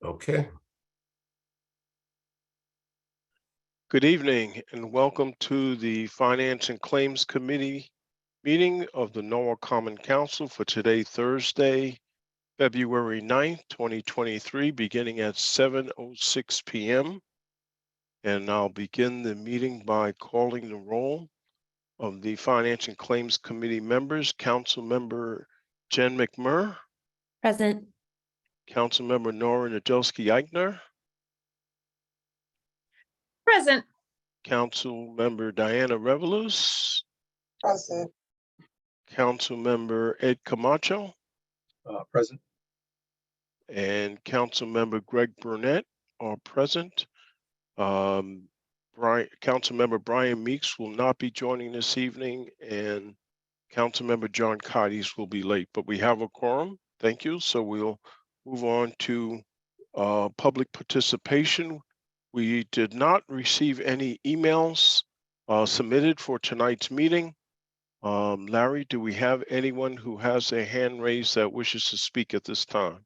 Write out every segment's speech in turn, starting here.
Okay. Good evening and welcome to the Finance and Claims Committee meeting of the Norwalk Common Council for today, Thursday, February 9th, 2023, beginning at 7:06 p.m. And I'll begin the meeting by calling the roll of the Finance and Claims Committee members. Councilmember Jen McMurr, Present. Councilmember Nora Nadelski-Eichner, Present. Councilmember Diana Revolus, Present. Councilmember Ed Camacho, Present. and Councilmember Greg Burnett are present. Councilmember Brian Meeks will not be joining this evening, and Councilmember John Cotties will be late, but we have a quorum. Thank you. So we'll move on to public participation. We did not receive any emails submitted for tonight's meeting. Larry, do we have anyone who has a hand raised that wishes to speak at this time?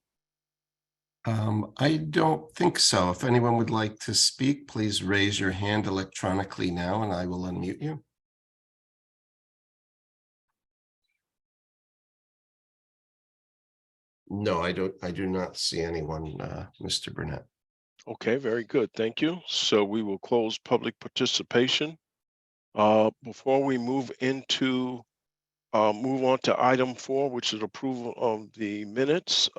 I don't think so. If anyone would like to speak, please raise your hand electronically now and I will unmute you. No, I do not see anyone, Mr. Burnett. Okay, very good. Thank you. So we will close public participation. Before we move on to item 4, which is approval of the minutes.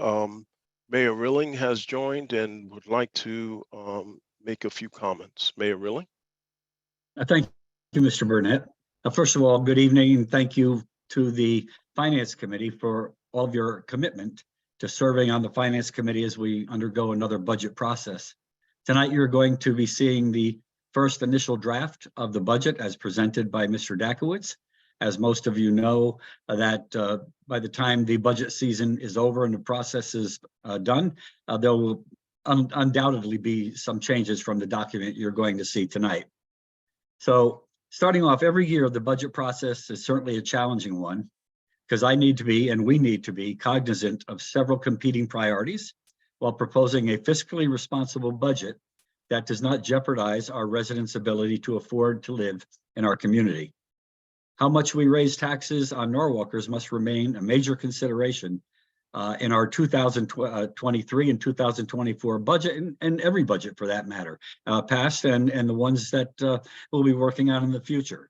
Mayor Rilling has joined and would like to make a few comments. Mayor Rilling. Thank you, Mr. Burnett. First of all, good evening, and thank you to the Finance Committee for all of your commitment to serving on the Finance Committee as we undergo another budget process. Tonight, you're going to be seeing the first initial draft of the budget as presented by Mr. Dakowitz. As most of you know, that by the time the budget season is over and the process is done, there will undoubtedly be some changes from the document you're going to see tonight. So starting off, every year, the budget process is certainly a challenging one because I need to be, and we need to be, cognizant of several competing priorities while proposing a fiscally responsible budget that does not jeopardize our residents' ability to afford to live in our community. How much we raise taxes on Norwalkers must remain a major consideration in our 2023 and 2024 budget, and every budget for that matter, past and the ones that we'll be working on in the future.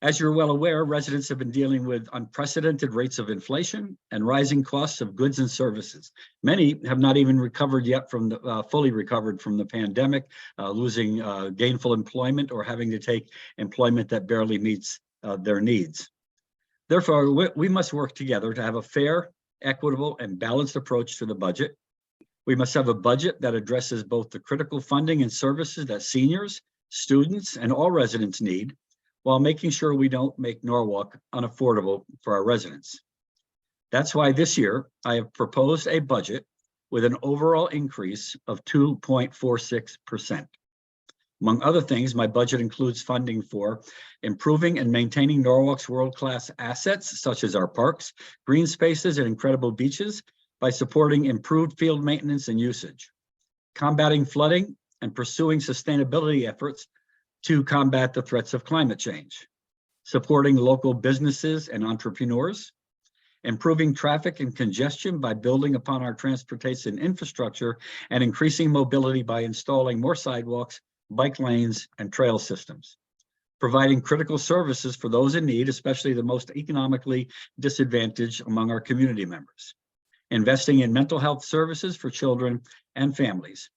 As you're well aware, residents have been dealing with unprecedented rates of inflation and rising costs of goods and services. Many have not even recovered yet from the fully recovered from the pandemic, losing gainful employment or having to take employment that barely meets their needs. Therefore, we must work together to have a fair, equitable, and balanced approach to the budget. We must have a budget that addresses both the critical funding and services that seniors, students, and all residents need, while making sure we don't make Norwalk unaffordable for our residents. That's why this year I have proposed a budget with an overall increase of 2.46%. Among other things, my budget includes funding for improving and maintaining Norwalk's world-class assets, such as our parks, green spaces, and incredible beaches, by supporting improved field maintenance and usage, combating flooding, and pursuing sustainability efforts to combat the threats of climate change, supporting local businesses and entrepreneurs, improving traffic and congestion by building upon our transportation infrastructure, and increasing mobility by installing more sidewalks, bike lanes, and trail systems, providing critical services for those in need, especially the most economically disadvantaged among our community members, investing in mental health services for children and families,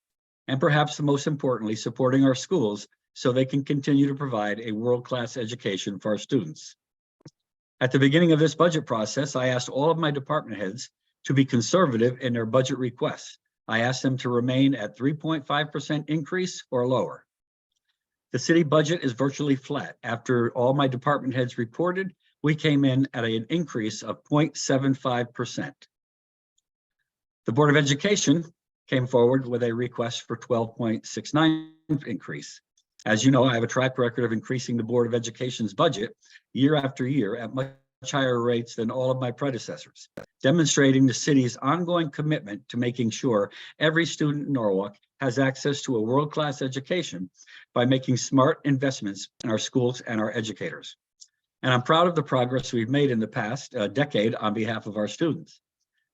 and perhaps the most importantly, supporting our schools so they can continue to provide a world-class education for our students. At the beginning of this budget process, I asked all of my department heads to be conservative in their budget requests. I asked them to remain at 3.5% increase or lower. The city budget is virtually flat. After all my department heads reported, we came in at an increase of 0.75%. The Board of Education came forward with a request for 12.69% increase. As you know, I have a track record of increasing the Board of Education's budget year after year at much higher rates than all of my predecessors. demonstrating the city's ongoing commitment to making sure every student in Norwalk has access to a world-class education by making smart investments in our schools and our educators. And I'm proud of the progress we've made in the past decade on behalf of our students.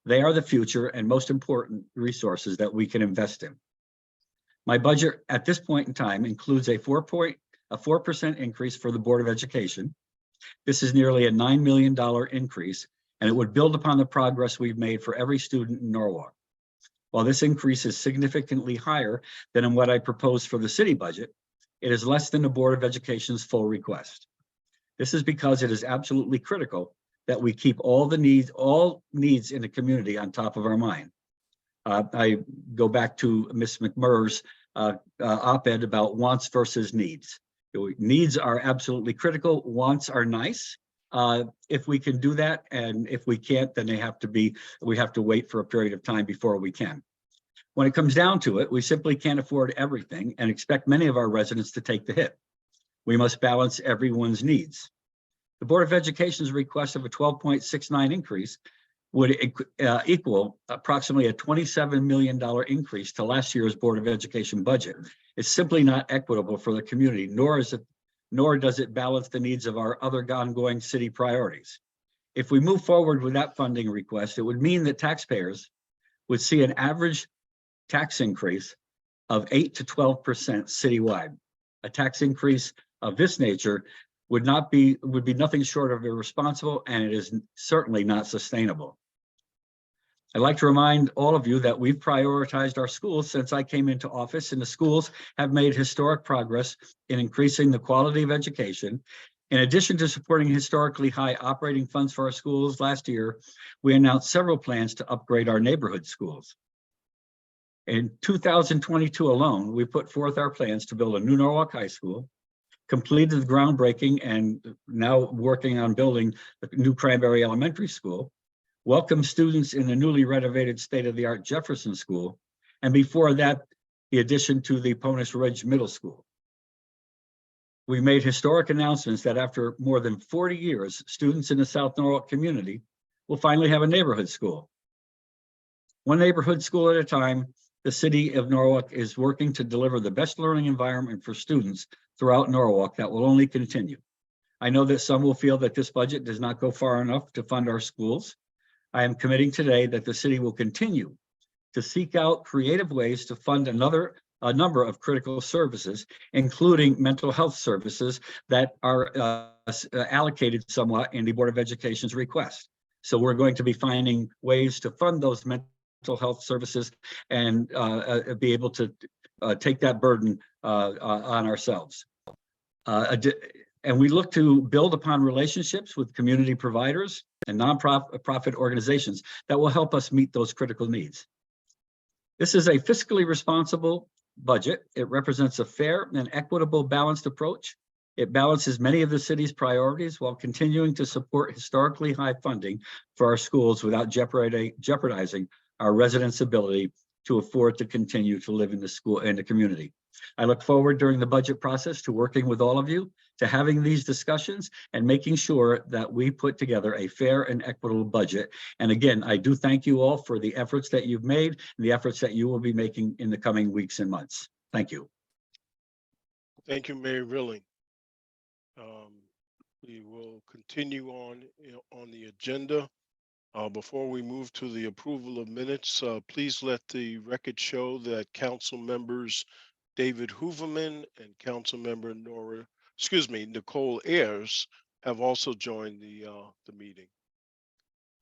They are the future and most important resources that we can invest in. My budget at this point in time includes a 4% increase for the Board of Education. This is nearly a $9 million increase, and it would build upon the progress we've made for every student in Norwalk. While this increase is significantly higher than in what I proposed for the city budget, it is less than the Board of Education's full request. This is because it is absolutely critical that we keep all needs in the community on top of our mind. I go back to Ms. McMurr's op-ed about wants versus needs. Needs are absolutely critical. Wants are nice. If we can do that, and if we can't, then we have to wait for a period of time before we can. When it comes down to it, we simply can't afford everything and expect many of our residents to take the hit. We must balance everyone's needs. The Board of Education's request of a 12.69 increase would equal approximately a $27 million increase to last year's Board of Education budget. It's simply not equitable for the community, nor does it balance the needs of our other ongoing city priorities. If we move forward with that funding request, it would mean that taxpayers would see an average tax increase of 8 to 12% citywide. A tax increase of this nature would be nothing short of irresponsible, and it is certainly not sustainable. I'd like to remind all of you that we've prioritized our schools since I came into office, and the schools have made historic progress in increasing the quality of education. In addition to supporting historically high operating funds for our schools, last year, we announced several plans to upgrade our neighborhood schools. In 2022 alone, we put forth our plans to build a new Norwalk High School, completed the groundbreaking and now working on building the new Cranberry Elementary School, welcome students in the newly renovated state-of-the-art Jefferson School, and before that, the addition to the Ponish Ridge Middle School. We made historic announcements that after more than 40 years, students in the South Norwalk community will finally have a neighborhood school. One neighborhood school at a time, the city of Norwalk is working to deliver the best learning environment for students throughout Norwalk that will only continue. I know that some will feel that this budget does not go far enough to fund our schools. I am committing today that the city will continue to seek out creative ways to fund a number of critical services, including mental health services that are allocated somewhat in the Board of Education's request. So we're going to be finding ways to fund those mental health services and be able to take that burden on ourselves. And we look to build upon relationships with community providers and nonprofit organizations that will help us meet those critical needs. This is a fiscally responsible budget. It represents a fair and equitable balanced approach. It balances many of the city's priorities while continuing to support historically high funding for our schools without jeopardizing our residents' ability to afford to continue to live in the school and the community. I look forward during the budget process to working with all of you, to having these discussions and making sure that we put together a fair and equitable budget. And again, I do thank you all for the efforts that you've made and the efforts that you will be making in the coming weeks and months. Thank you. Thank you, Mayor Rilling. We will continue on the agenda. Before we move to the approval of minutes, please let the record show that Council members David Hooverman and Council member Nicole Ayers have also joined the meeting.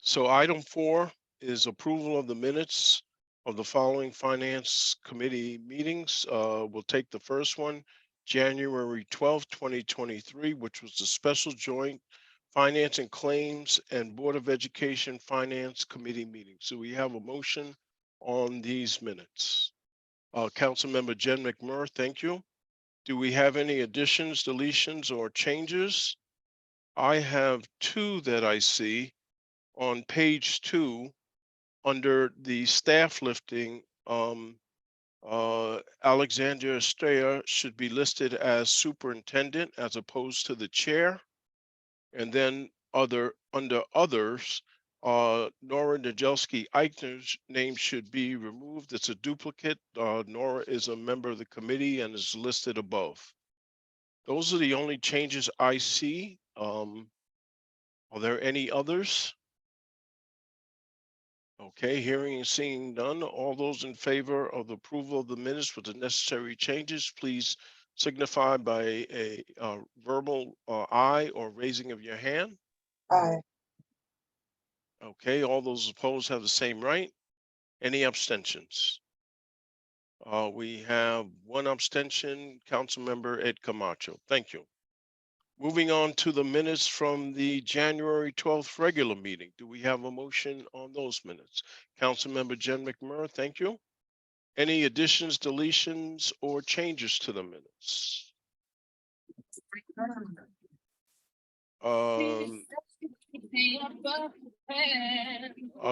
So item 4 is approval of the minutes of the following Finance Committee meetings. We'll take the first one, January 12th, 2023, which was the special joint Finance and Claims and Board of Education Finance Committee meeting. So we have a motion on these minutes. Councilmember Jen McMurr, thank you. Do we have any additions, deletions, or changes? I have 2 that I see on page 2 under the staff lifting. Alexandria Estrella should be listed as superintendent as opposed to the chair. And then under others, Nora Najelski Eichner's name should be removed. It's a duplicate. Nora is a member of the committee and is listed above. Those are the only changes I see. Are there any others? Okay, hearing and seeing none. All those in favor of the approval of the minutes with the necessary changes, please signify by a verbal aye or raising of your hand. Aye. Okay, all those opposed have the same right. Any abstentions? We have one abstention, Councilmember Ed Camacho. Thank you. Moving on to the minutes from the January 12th regular meeting. Do we have a motion on those minutes? Councilmember Jen McMurray, thank you. Any additions, deletions, or changes to the minutes?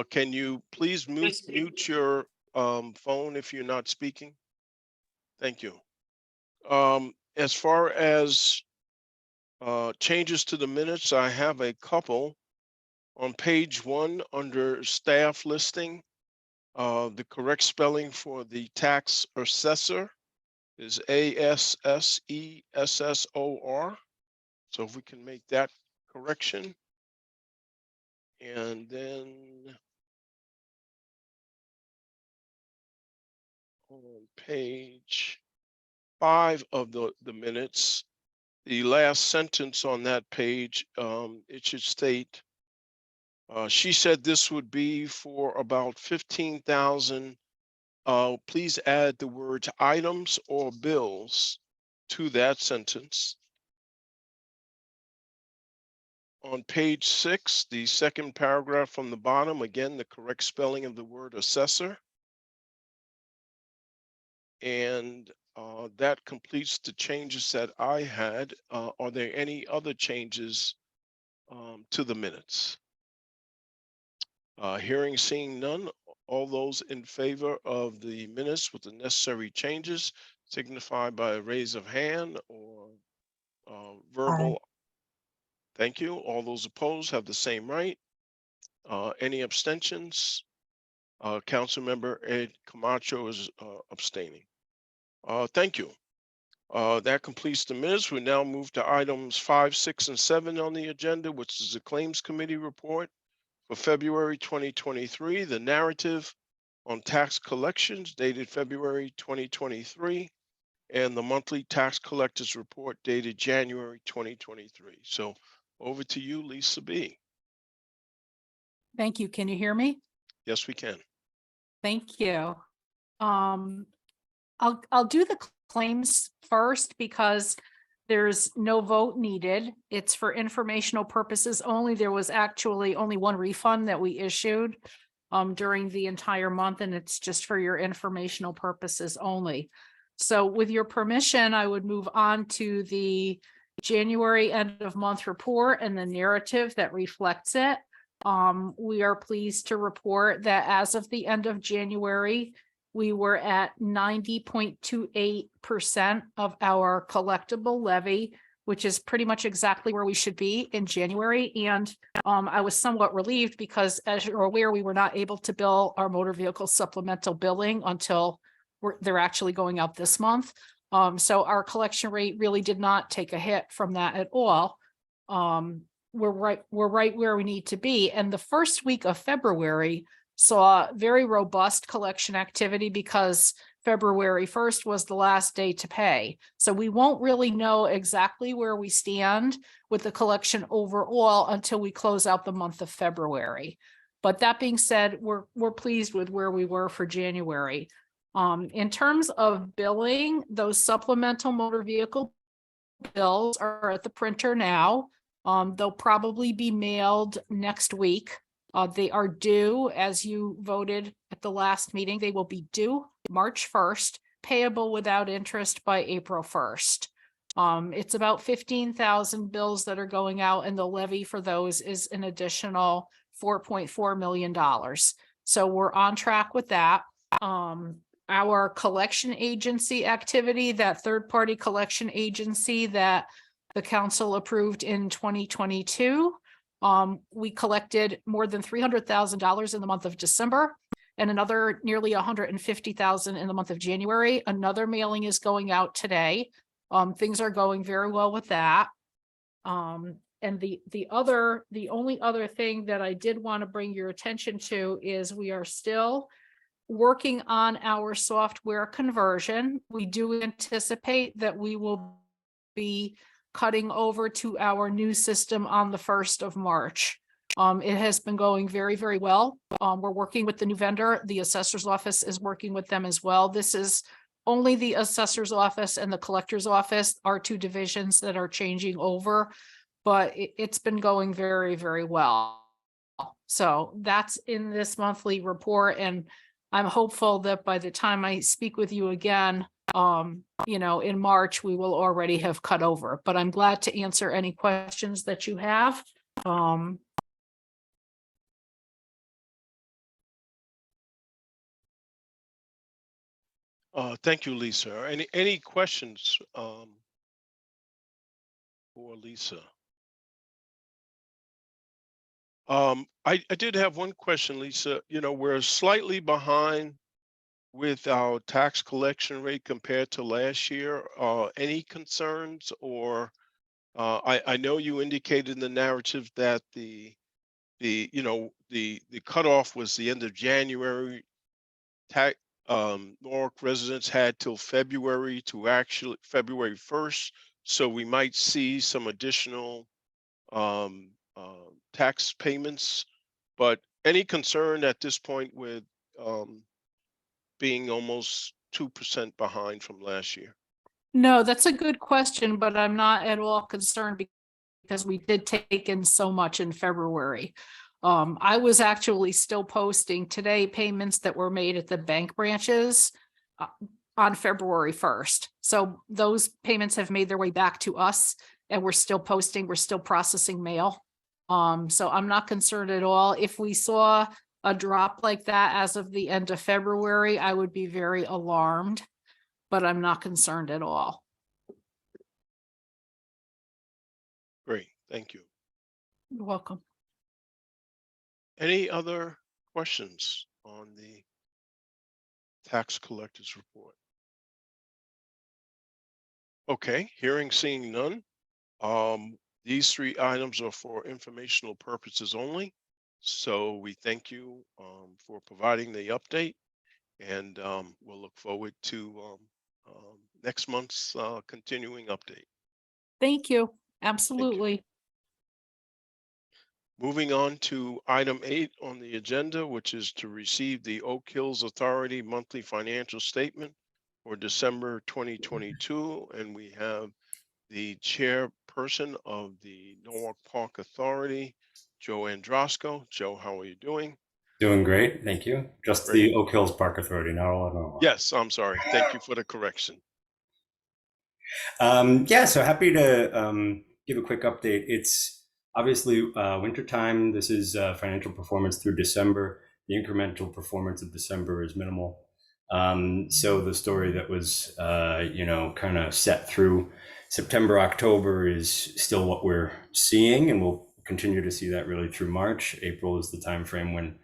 Can you please mute your phone if you're not speaking? Thank you. As far as changes to the minutes, I have a couple. On page 1 under staff listing, the correct spelling for the tax assessor is ASSESSOR. So if we can make that correction. And then on page 5 of the minutes, the last sentence on that page, it should state, she said this would be for about 15,000. Please add the words items or bills to that sentence. On page 6, the second paragraph from the bottom, again, the correct spelling of the word assessor. And that completes the changes that I had. Are there any other changes to the minutes? Hearing, seeing none, all those in favor of the minutes with the necessary changes signify by a raise of hand or verbal. Aye. Thank you. All those opposed have the same right. Any abstentions? Councilmember Ed Camacho is abstaining. Thank you. That completes the minutes. We now move to items 5, 6, and 7 on the agenda, which is the Claims Committee report for February 2023, the narrative on tax collections dated February 2023, and the monthly tax collectors report dated January 2023. So over to you, Lisa B. Thank you. Can you hear me? Yes, we can. Thank you. I'll do the claims first because there's no vote needed. It's for informational purposes only. There was actually only one refund that we issued during the entire month, and it's just for your informational purposes only. So with your permission, I would move on to the January end of month report and the narrative that reflects it. We are pleased to report that as of the end of January, we were at 90.28% of our collectible levy, which is pretty much exactly where we should be in January. And I was somewhat relieved because, as you're aware, we were not able to bill our motor vehicle supplemental billing until they're actually going out this month. So our collection rate really did not take a hit from that at all. We're right where we need to be. And the first week of February saw very robust collection activity because February 1st was the last day to pay. So we won't really know exactly where we stand with the collection overall until we close out the month of February. But that being said, we're pleased with where we were for January. In terms of billing, those supplemental motor vehicle bills are at the printer now. They'll probably be mailed next week. They are due, as you voted at the last meeting, they will be due March 1st, payable without interest by April 1st. It's about 15,000 bills that are going out, and the levy for those is an additional $4.4 million. So we're on track with that. Our collection agency activity, that third-party collection agency that the council approved in 2022, We collected more than $300,000 in the month of December and another nearly $150,000 in the month of January. Another mailing is going out today. Things are going very well with that. And the only other thing that I did want to bring your attention to is we are still working on our software conversion. We do anticipate that we will be cutting over to our new system on the 1st of March. It has been going very, very well. We're working with the new vendor. The assessor's office is working with them as well. This is only the assessor's office and the collector's office are two divisions that are changing over, but it's been going very, very well. So that's in this monthly report, and I'm hopeful that by the time I speak with you again, in March, we will already have cut over, but I'm glad to answer any questions that you have. Thank you, Lisa. Any questions for Lisa? I did have one question, Lisa. We're slightly behind with our tax collection rate compared to last year. Any concerns, or I know you indicated in the narrative that the cutoff was the end of January. Norwalk residents had till February 1st, so we might see some additional tax payments. But any concern at this point with being almost 2% behind from last year? No, that's a good question, but I'm not at all concerned because we did take in so much in February. I was actually still posting today payments that were made at the bank branches on February 1st. So those payments have made their way back to us, and we're still posting, we're still processing mail. So I'm not concerned at all. If we saw a drop like that as of the end of February, I would be very alarmed, but I'm not concerned at all. Great, thank you. You're welcome. Any other questions on the tax collectors report? Okay, seeing none. These 3 items are for informational purposes only. So we thank you for providing the update, and we'll look forward to next month's continuing update. Thank you. Absolutely. Moving on to item 8 on the agenda, which is to receive the Oak Hills Authority monthly financial statement for December 2022. And we have the chairperson of the Norwalk Park Authority, Joe Androsco. Joe, how are you doing? Doing great, thank you. Just Great. the Oak Hills Park Authority, not all of Norwalk. Yes, I'm sorry. Thank you for the correction. Yeah, so happy to give a quick update. It's obviously winter time. This is financial performance through December. The incremental performance of December is minimal. So the story that was, kind of set through September, October is still what we're seeing, and we'll continue to see that really through March. April is the time frame when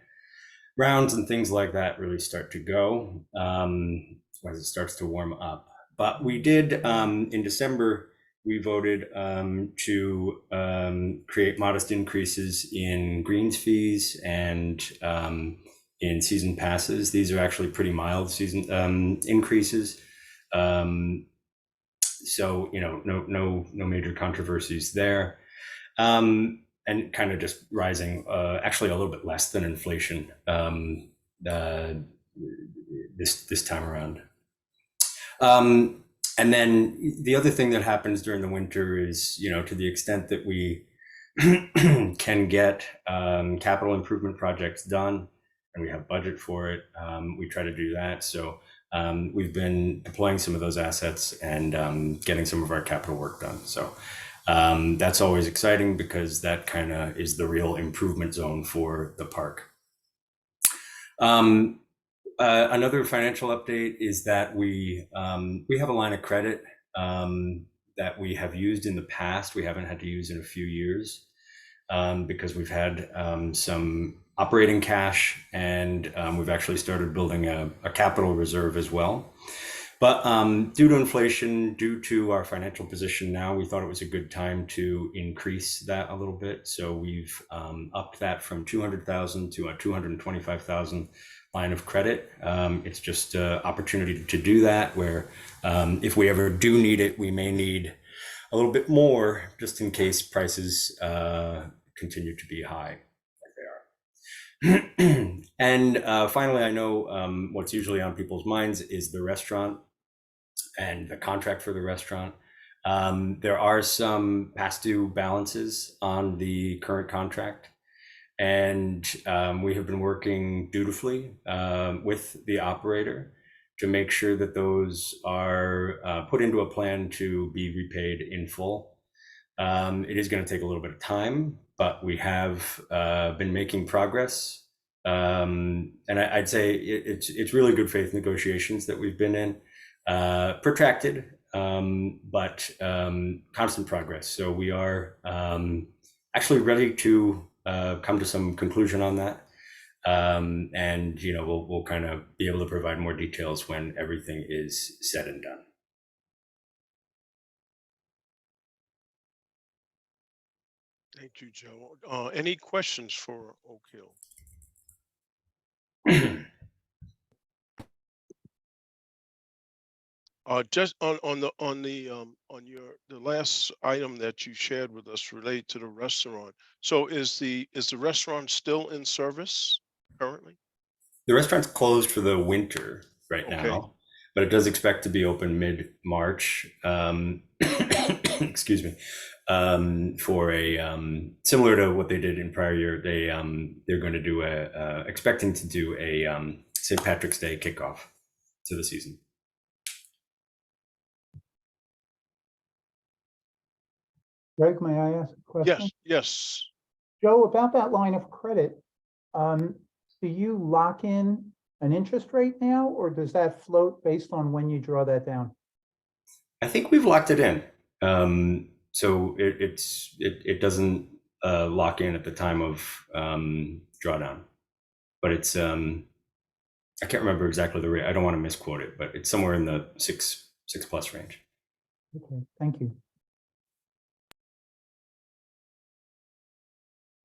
rounds and things like that really start to go as it starts to warm up. But we did, in December, we voted to create modest increases in greens fees and in season passes. These are actually pretty mild season increases. So, no major controversies there. And kind of just rising, actually a little bit less than inflation this time around. And then the other thing that happens during the winter is, to the extent that we can get capital improvement projects done and we have budget for it, we try to do that. So we've been deploying some of those assets and getting some of our capital work done. So that's always exciting because that kind of is the real improvement zone for the park. Another financial update is that we have a line of credit that we have used in the past. We haven't had to use in a few years. because we've had some operating cash, and we've actually started building a capital reserve as well. But due to inflation, due to our financial position now, we thought it was a good time to increase that a little bit. So we've upped that from 200,000 to a 225,000 line of credit. It's just an opportunity to do that, where if we ever do need it, we may need a little bit more just in case prices continue to be high like they are. And finally, I know what's usually on people's minds is the restaurant and the contract for the restaurant. There are some past due balances on the current contract, and we have been working dutifully with the operator to make sure that those are put into a plan to be repaid in full. It is going to take a little bit of time, but we have been making progress. And I'd say it's really good faith negotiations that we've been in. Protracted, but constant progress. So we are actually ready to come to some conclusion on that. And we'll kind of be able to provide more details when everything is said and done. Thank you, Joe. Any questions for Oak Hill? Just on the last item that you shared with us related to the restaurant. So is the restaurant still in service currently? The restaurant's closed for the winter right Okay. now, but it does expect to be open mid-March. Excuse me. For a similar to what they did in prior year, they're going to do expecting to do a St. Patrick's Day kickoff to the season. Greg, may I ask a question? Yes, yes. Joe, about that line of credit, do you lock in an interest rate now, or does that float based on when you draw that down? I think we've locked it in. So it doesn't lock in at the time of drawdown, but it's I can't remember exactly the rate. I don't want to misquote it, but it's somewhere in the six plus range. Okay, thank you.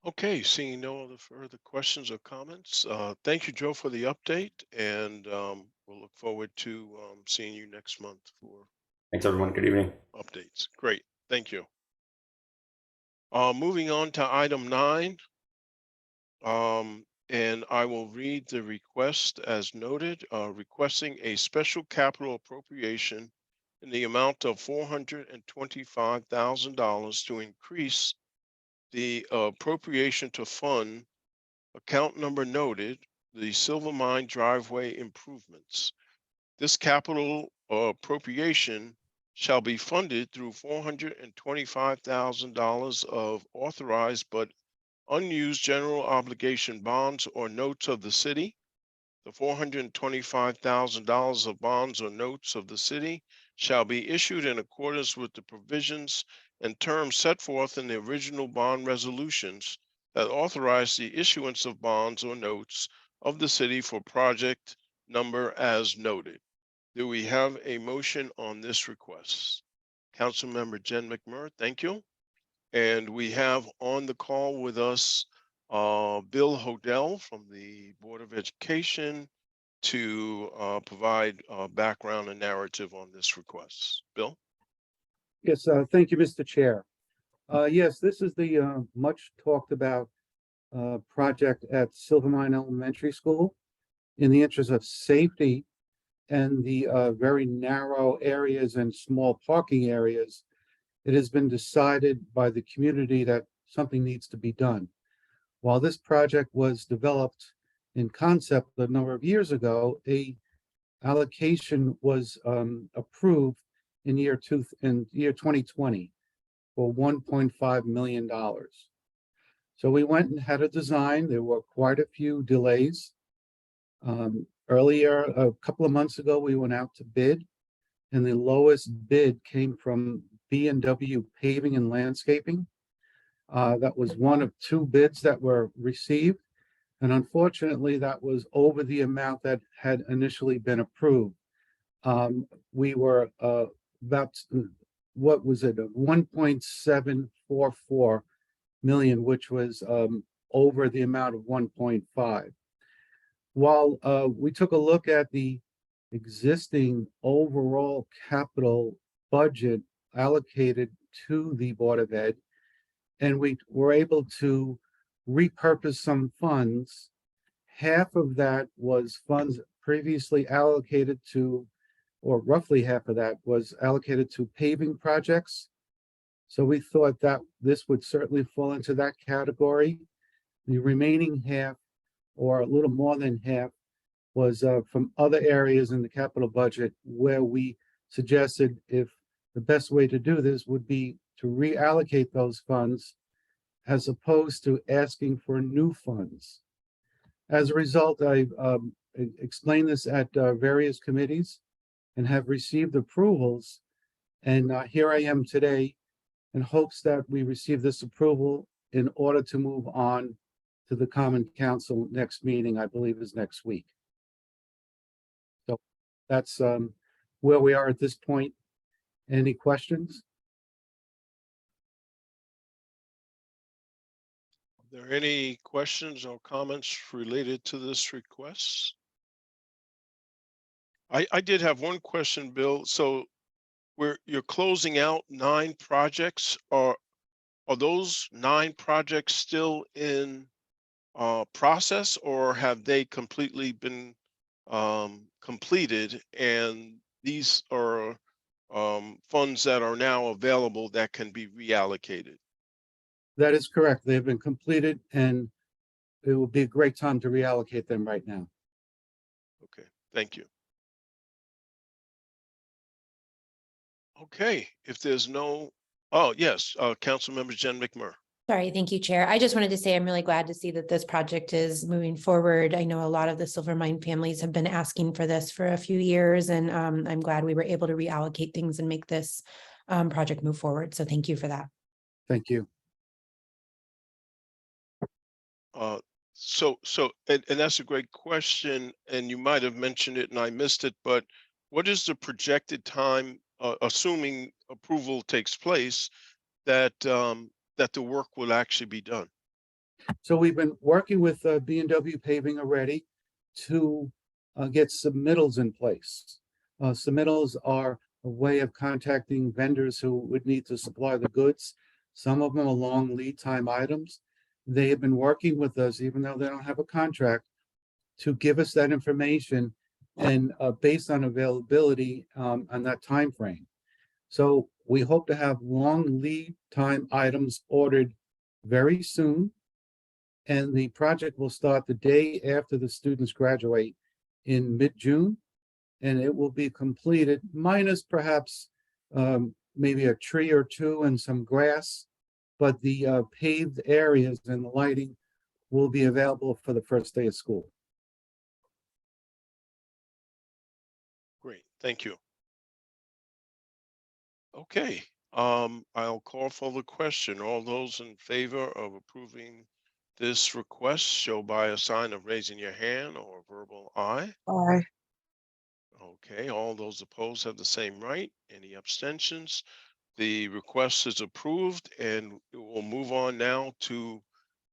Okay, seeing no other further questions or comments. Thank you, Joe, for the update, and we'll look forward to seeing you next month for Thanks, everyone. Good evening. updates. Great, thank you. Moving on to item 9, and I will read the request as noted, requesting a special capital appropriation in the amount of $425,000 to increase the appropriation to fund account number noted, the Silver Mine driveway improvements. This capital appropriation shall be funded through $425,000 of authorized but unused general obligation bonds or notes of the city. The $425,000 of bonds or notes of the city shall be issued in accordance with the provisions and terms set forth in the original bond resolutions that authorize the issuance of bonds or notes of the city for project number as noted. Do we have a motion on this request? Councilmember Jen McMurray, thank you. And we have on the call with us Bill Hodel from the Board of Education to provide background and narrative on this request. Bill? Yes, thank you, Mr. Chair. Yes, this is the much talked about project at Silver Mine Elementary School. In the interest of safety and the very narrow areas and small parking areas, it has been decided by the community that something needs to be done. While this project was developed in concept a number of years ago, a allocation was approved in year 2020 for $1.5 million. So we went and had a design. There were quite a few delays. Earlier, a couple of months ago, we went out to bid, and the lowest bid came from B&W Paving and Landscaping. That was one of 2 bids that were received. And unfortunately, that was over the amount that had initially been approved. We were about, what was it, 1.744 million, which was over the amount of 1.5. While we took a look at the existing overall capital budget allocated to the Board of Ed, and we were able to repurpose some funds. Half of that was funds previously allocated to, or roughly half of that was allocated to paving projects. So we thought that this would certainly fall into that category. The remaining half, or a little more than half, was from other areas in the capital budget where we suggested if the best way to do this would be to reallocate those funds as opposed to asking for new funds. As a result, I've explained this at various committees and have received approvals. And here I am today in hopes that we receive this approval in order to move on to the Common Council next meeting, I believe is next week. So that's where we are at this point. Any questions? Are there any questions or comments related to this request? I did have one question, Bill. So you're closing out 9 projects. Are those 9 projects still in process, or have they completely been completed, and these are funds that are now available that can be reallocated? That is correct. They've been completed and it will be a great time to reallocate them right now. Okay, thank you. Okay, if there's no, oh, yes, Councilmember Jen McMurray. Sorry, thank you, Chair. I just wanted to say I'm really glad to see that this project is moving forward. I know a lot of the Silvermine families have been asking for this for a few years, and I'm glad we were able to reallocate things and make this project move forward. So thank you for that. Thank you. And that's a great question, and you might have mentioned it and I missed it, but what is the projected time, assuming approval takes place, that that the work will actually be done? So we've been working with B&W Paving already to get submittals in place. Submittals are a way of contacting vendors who would need to supply the goods. Some of them are long lead time items. They have been working with us, even though they don't have a contract, to give us that information and based on availability on that time frame. So we hope to have long lead time items ordered very soon. And the project will start the day after the students graduate in mid-June. And it will be completed minus perhaps maybe a tree or two and some grass. But the paved areas and the lighting will be available for the first day of school. Great, thank you. Okay, I'll call for the question. All those in favor of approving this request show by a sign of raising your hand or a verbal aye. Aye. Okay, all those opposed have the same right. Any abstentions? The request is approved, and we'll move on now to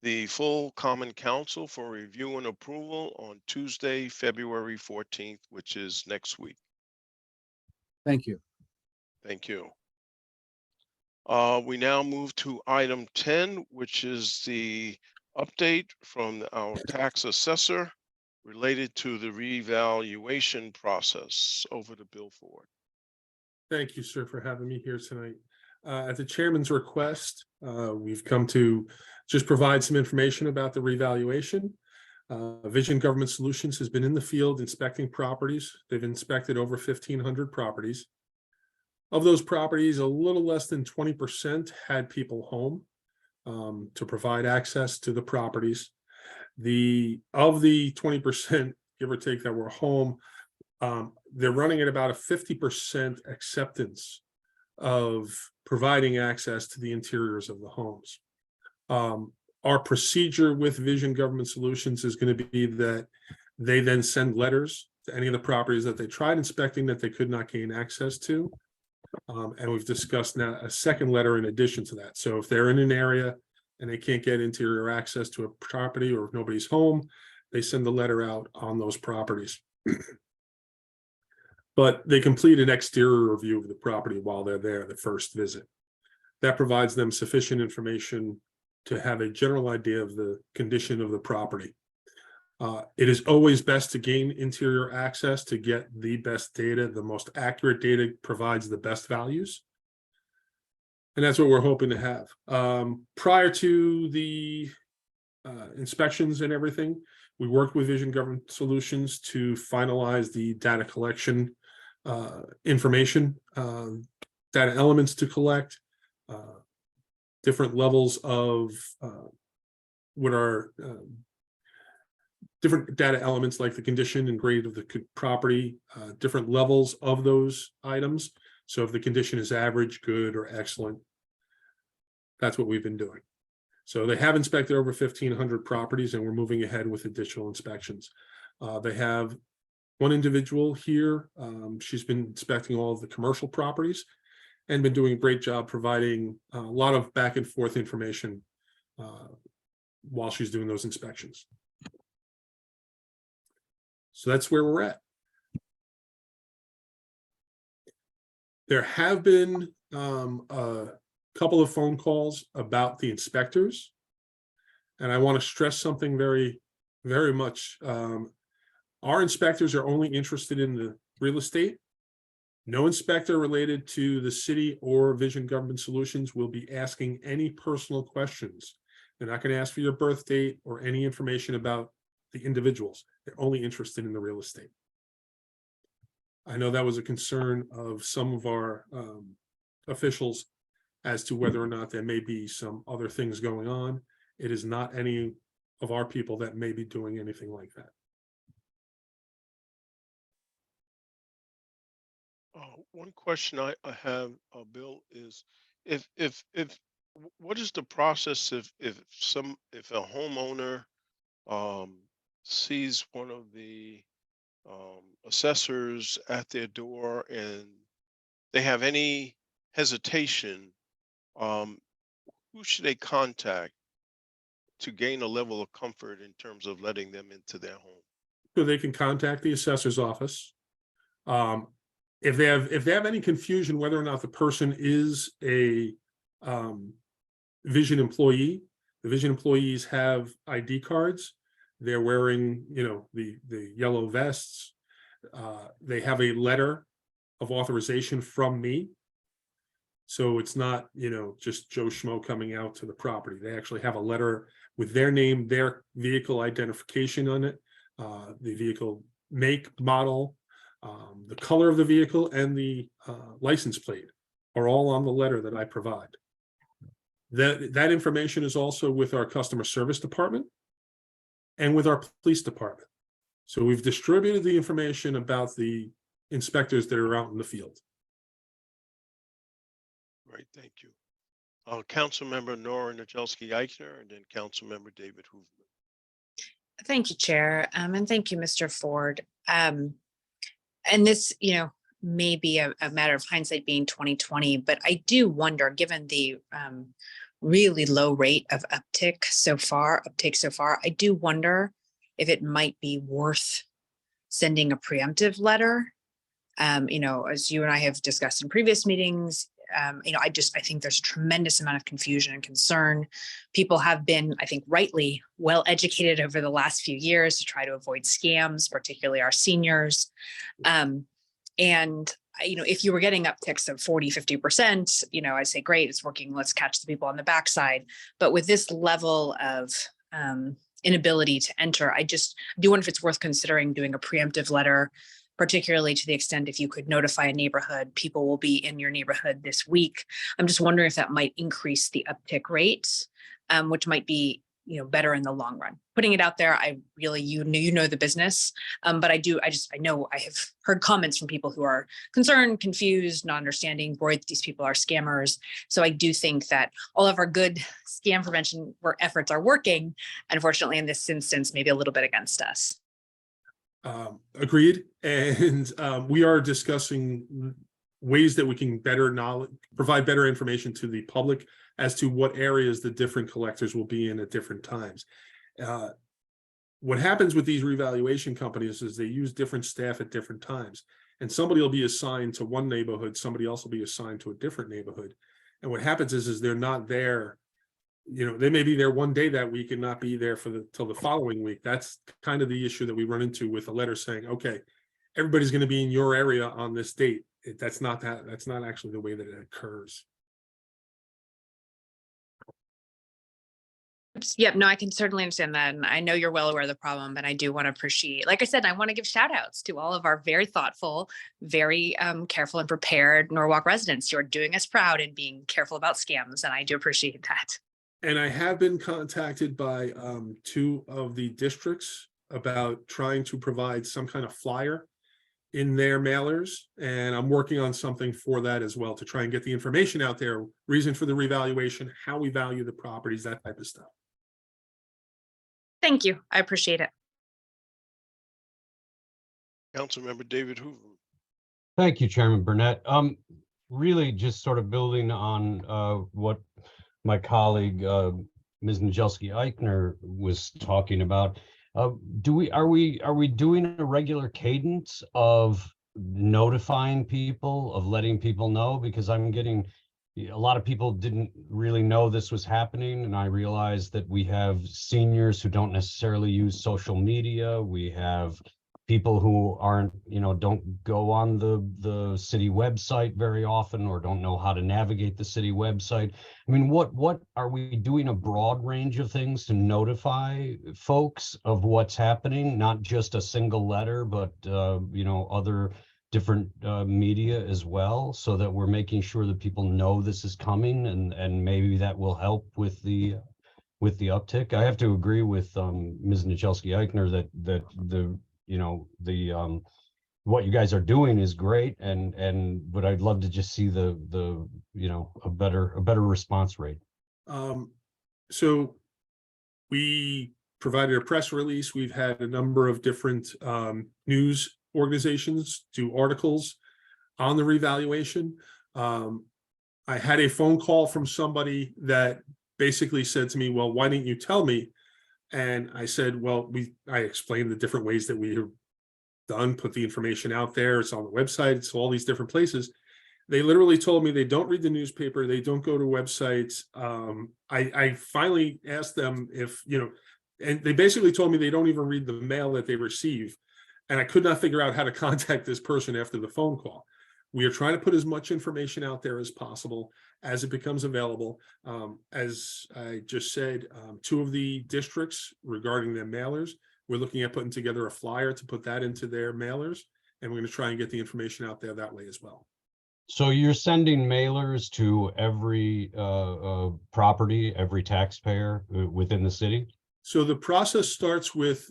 the full Common Council for review and approval on Tuesday, February 14th, which is next week. Thank you. Thank you. We now move to item 10, which is the update from our tax assessor related to the revaluation process. Over to Bill Ford. Thank you, sir, for having me here tonight. At the chairman's request, we've come to just provide some information about the revaluation. Vision Government Solutions has been in the field inspecting properties. They've inspected over 1,500 properties. Of those properties, a little less than 20% had people home to provide access to the properties. Of the 20%, give or take, that were home, they're running at about a 50% acceptance of providing access to the interiors of the homes. Our procedure with Vision Government Solutions is going to be that they then send letters to any of the properties that they tried inspecting that they could not gain access to. And we've discussed now a second letter in addition to that. So if they're in an area and they can't get interior access to a property, or if nobody's home, they send a letter out on those properties. But they complete an exterior review of the property while they're there, the first visit. That provides them sufficient information to have a general idea of the condition of the property. It is always best to gain interior access to get the best data. The most accurate data provides the best values. And that's what we're hoping to have. Prior to the inspections and everything, we worked with Vision Government Solutions to finalize the data collection information, data elements to collect, different levels of what are different data elements like the condition and grade of the property, different levels of those items. So if the condition is average, good, or excellent, that's what we've been doing. So they have inspected over 1,500 properties, and we're moving ahead with additional inspections. They have one individual here. She's been inspecting all of the commercial properties and been doing a great job providing a lot of back and forth information while she's doing those inspections. So that's where we're at. There have been a couple of phone calls about the inspectors. And I want to stress something very, very much. Our inspectors are only interested in the real estate. No inspector related to the city or Vision Government Solutions will be asking any personal questions. They're not going to ask for your birth date or any information about the individuals. They're only interested in the real estate. I know that was a concern of some of our officials as to whether or not there may be some other things going on. It is not any of our people that may be doing anything like that. One question I have, Bill, is what is the process if a homeowner sees one of the assessors at their door and they have any hesitation, who should they contact to gain a level of comfort in terms of letting them into their home? So they can contact the assessor's office. If they have any confusion whether or not the person is a Vision employee, the Vision employees have ID cards. They're wearing, the yellow vests. They have a letter of authorization from me. So it's not, just Joe Schmo coming out to the property. They actually have a letter with their name, their vehicle identification on it, the vehicle make, model, the color of the vehicle, and the license plate are all on the letter that I provide. That information is also with our customer service department and with our police department. So we've distributed the information about the inspectors that are out in the field. Right, thank you. Councilmember Nora Najelski-Eichner, and then Councilmember David Hoofman. Thank you, Chair, and thank you, Mr. Ford. And this, may be a matter of hindsight being 2020, but I do wonder, given the really low rate of uptake so far, I do wonder if it might be worth sending a preemptive letter. As you and I have discussed in previous meetings, I think there's a tremendous amount of confusion and concern. People have been, I think, rightly well educated over the last few years to try to avoid scams, particularly our seniors. If you were getting upticks of 40, 50%, I'd say, great, it's working. Let's catch the people on the backside. But with this level of inability to enter, I do wonder if it's worth considering doing a preemptive letter, particularly to the extent if you could notify a neighborhood, people will be in your neighborhood this week. I'm just wondering if that might increase the uptick rates, which might be, better in the long run. Putting it out there, I really, you know the business, but I know I have heard comments from people who are concerned, confused, not understanding, worried that these people are scammers. So I do think that all of our good scam prevention efforts are working. Unfortunately, in this instance, maybe a little bit against us. Agreed. And we are discussing ways that we can provide better information to the public as to what areas the different collectors will be in at different times. What happens with these revaluation companies is they use different staff at different times, and somebody will be assigned to one neighborhood, somebody else will be assigned to a different neighborhood. And what happens is they're not there. They may be there one day that week and not be there till the following week. That's kind of the issue that we run into with a letter saying, okay, everybody's going to be in your area on this date. That's not actually the way that it occurs. Yep, no, I can certainly understand that. And I know you're well aware of the problem, but I do want to appreciate, like I said, I want to give shout outs to all of our very thoughtful, very careful and prepared Norwalk residents. You're doing us proud in being careful about scams. And I do appreciate that. And I have been contacted by 2 of the districts about trying to provide some kind of flyer in their mailers. And I'm working on something for that as well to try and get the information out there, reason for the revaluation, how we value the properties, that type of stuff. Thank you. I appreciate it. Councilmember David Hoover. Thank you, Chairman Burnett. Really just sort of building on what my colleague, Ms. Najelski-Eichner was talking about. Are we doing a regular cadence of notifying people, of letting people know? Because I'm getting, a lot of people didn't really know this was happening. And I realized that we have seniors who don't necessarily use social media. We have people who aren't, don't go on the city website very often, or don't know how to navigate the city website. I mean, what are we doing? A broad range of things to notify folks of what's happening, not just a single letter, but other different media as well, so that we're making sure that people know this is coming, and maybe that will help with the uptick. I have to agree with Ms. Najelski-Eichner that what you guys are doing is great, but I'd love to just see a better response rate. So we provided a press release. We've had a number of different news organizations do articles on the revaluation. I had a phone call from somebody that basically said to me, well, why didn't you tell me? And I said, well, I explained the different ways that we have done, put the information out there. It's on the website. It's all these different places. They literally told me they don't read the newspaper. They don't go to websites. I finally asked them if, and they basically told me they don't even read the mail that they receive. And I could not figure out how to contact this person after the phone call. We are trying to put as much information out there as possible as it becomes available. As I just said, 2 of the districts regarding their mailers, we're looking at putting together a flyer to put that into their mailers, and we're going to try and get the information out there that way as well. So you're sending mailers to every property, every taxpayer within the city? So the process starts with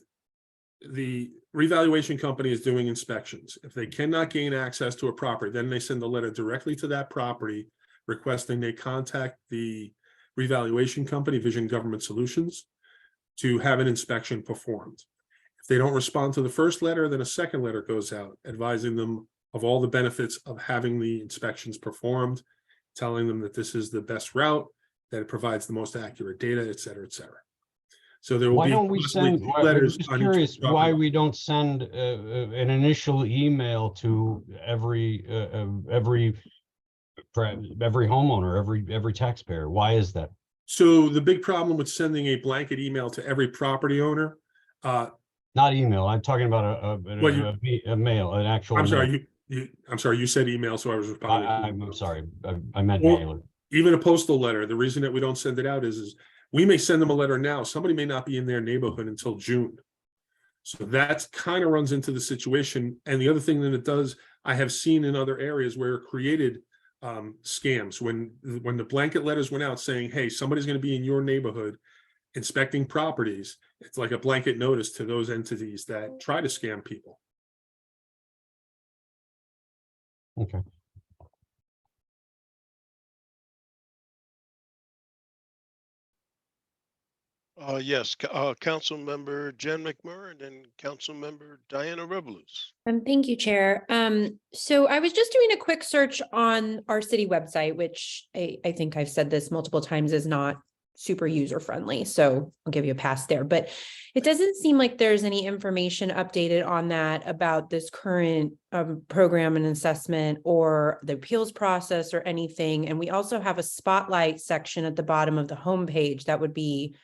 the revaluation company is doing inspections. If they cannot gain access to a property, then they send a letter directly to that property requesting they contact the revaluation company, Vision Government Solutions, to have an inspection performed. If they don't respond to the first letter, then a second letter goes out advising them of all the benefits of having the inspections performed, telling them that this is the best route, that it provides the most accurate data, et cetera, et cetera. So there will Why be don't we send, I'm just curious why we don't send an initial email to every homeowner, every taxpayer? Why is that? So the big problem with sending a blanket email to every property owner. Not email, I'm talking about a mail, an actual. I'm sorry, I'm sorry, you said email, so I was responding. I'm sorry, I meant mailer. Even a postal letter, the reason that we don't send it out is we may send them a letter now. Somebody may not be in their neighborhood until June. So that kind of runs into the situation. And the other thing that it does, I have seen in other areas where it created scams when the blanket letters went out saying, hey, somebody's going to be in your neighborhood. inspecting properties. It's like a blanket notice to those entities that try to scam people. Okay. Yes, Councilmember Jen McMurray and Councilmember Diana Revolus. Thank you, Chair. So I was just doing a quick search on our city website, which I think I've said this multiple times is not super user friendly. So I'll give you a pass there, but it doesn't seem like there's any information updated on that about this current program and assessment or the appeals process or anything. And we also have a spotlight section at the bottom of the homepage that would be,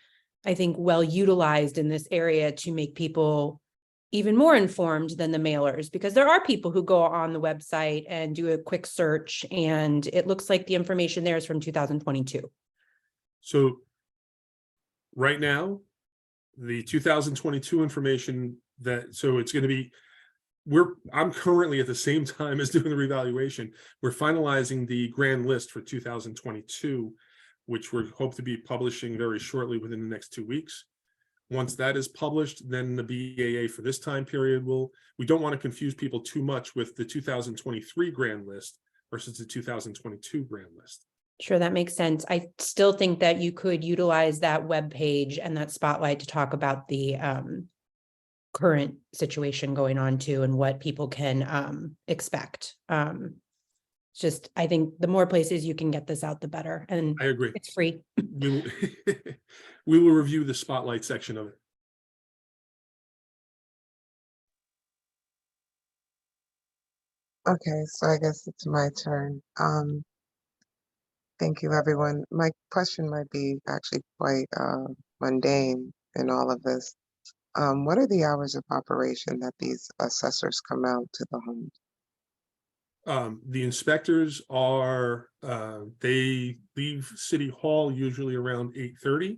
I think, well utilized in this area to make people even more informed than the mailers, because there are people who go on the website and do a quick search, and it looks like the information there is from 2022. So right now, the 2022 information so it's going to be, I'm currently at the same time as doing the revaluation. We're finalizing the grand list for 2022, which we hope to be publishing very shortly within the next 2 weeks. Once that is published, then the BAA for this time period we don't want to confuse people too much with the 2023 grand list versus the 2022 grand list. Sure, that makes sense. I still think that you could utilize that web page and that spotlight to talk about the current situation going on too, and what people can expect. Just, I think the more places you can get this out, the better. And I agree. it's free. We will review the spotlight section of it. Okay, so I guess it's my turn. Thank you, everyone. My question might be actually quite mundane in all of this. What are the hours of operation that these assessors come out to the homes? The inspectors are, they leave City Hall usually around 8:30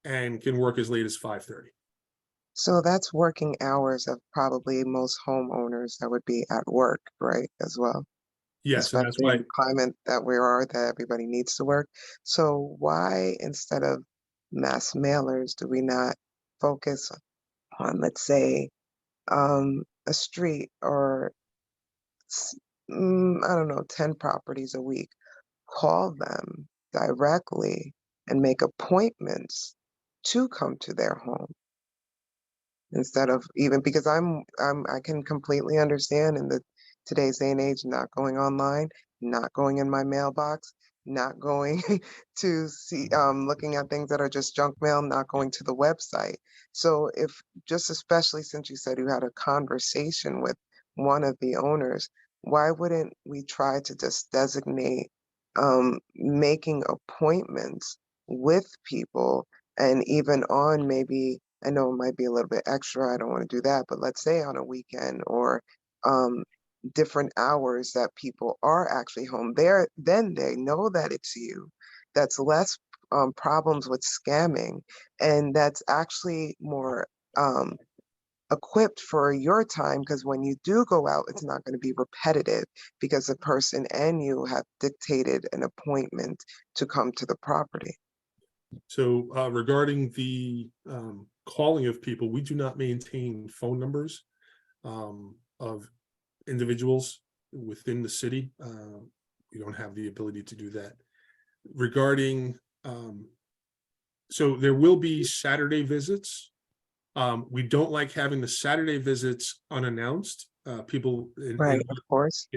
and can work as late as 5:30. So that's working hours of probably most homeowners that would be at work, right, as well? Yes, and that's Especially in why, the climate that we are, that everybody needs to work. So why, instead of mass mailers, do we not focus on, let's say, a street or I don't know, 10 properties a week? Call them directly and make appointments to come to their home, instead of, even because I can completely understand in today's day and age, not going online, not going in my mailbox, not going to see, looking at things that are just junk mail, not going to the website. So just especially since you said you had a conversation with one of the owners, why wouldn't we try to just designate making appointments with people, and even on, maybe, I know it might be a little bit extra, I don't want to do that, but let's say on a weekend or different hours that people are actually home there, then they know that it's you. That's less problems with scamming, and that's actually more equipped for your time, because when you do go out, it's not going to be repetitive, because the person and you have dictated an appointment to come to the property. so regarding the calling of people, we do not maintain phone numbers of individuals within the city. We don't have the ability to do that. Regarding, so there will be Saturday visits. We don't like having the Saturday visits unannounced. People, Right, of course.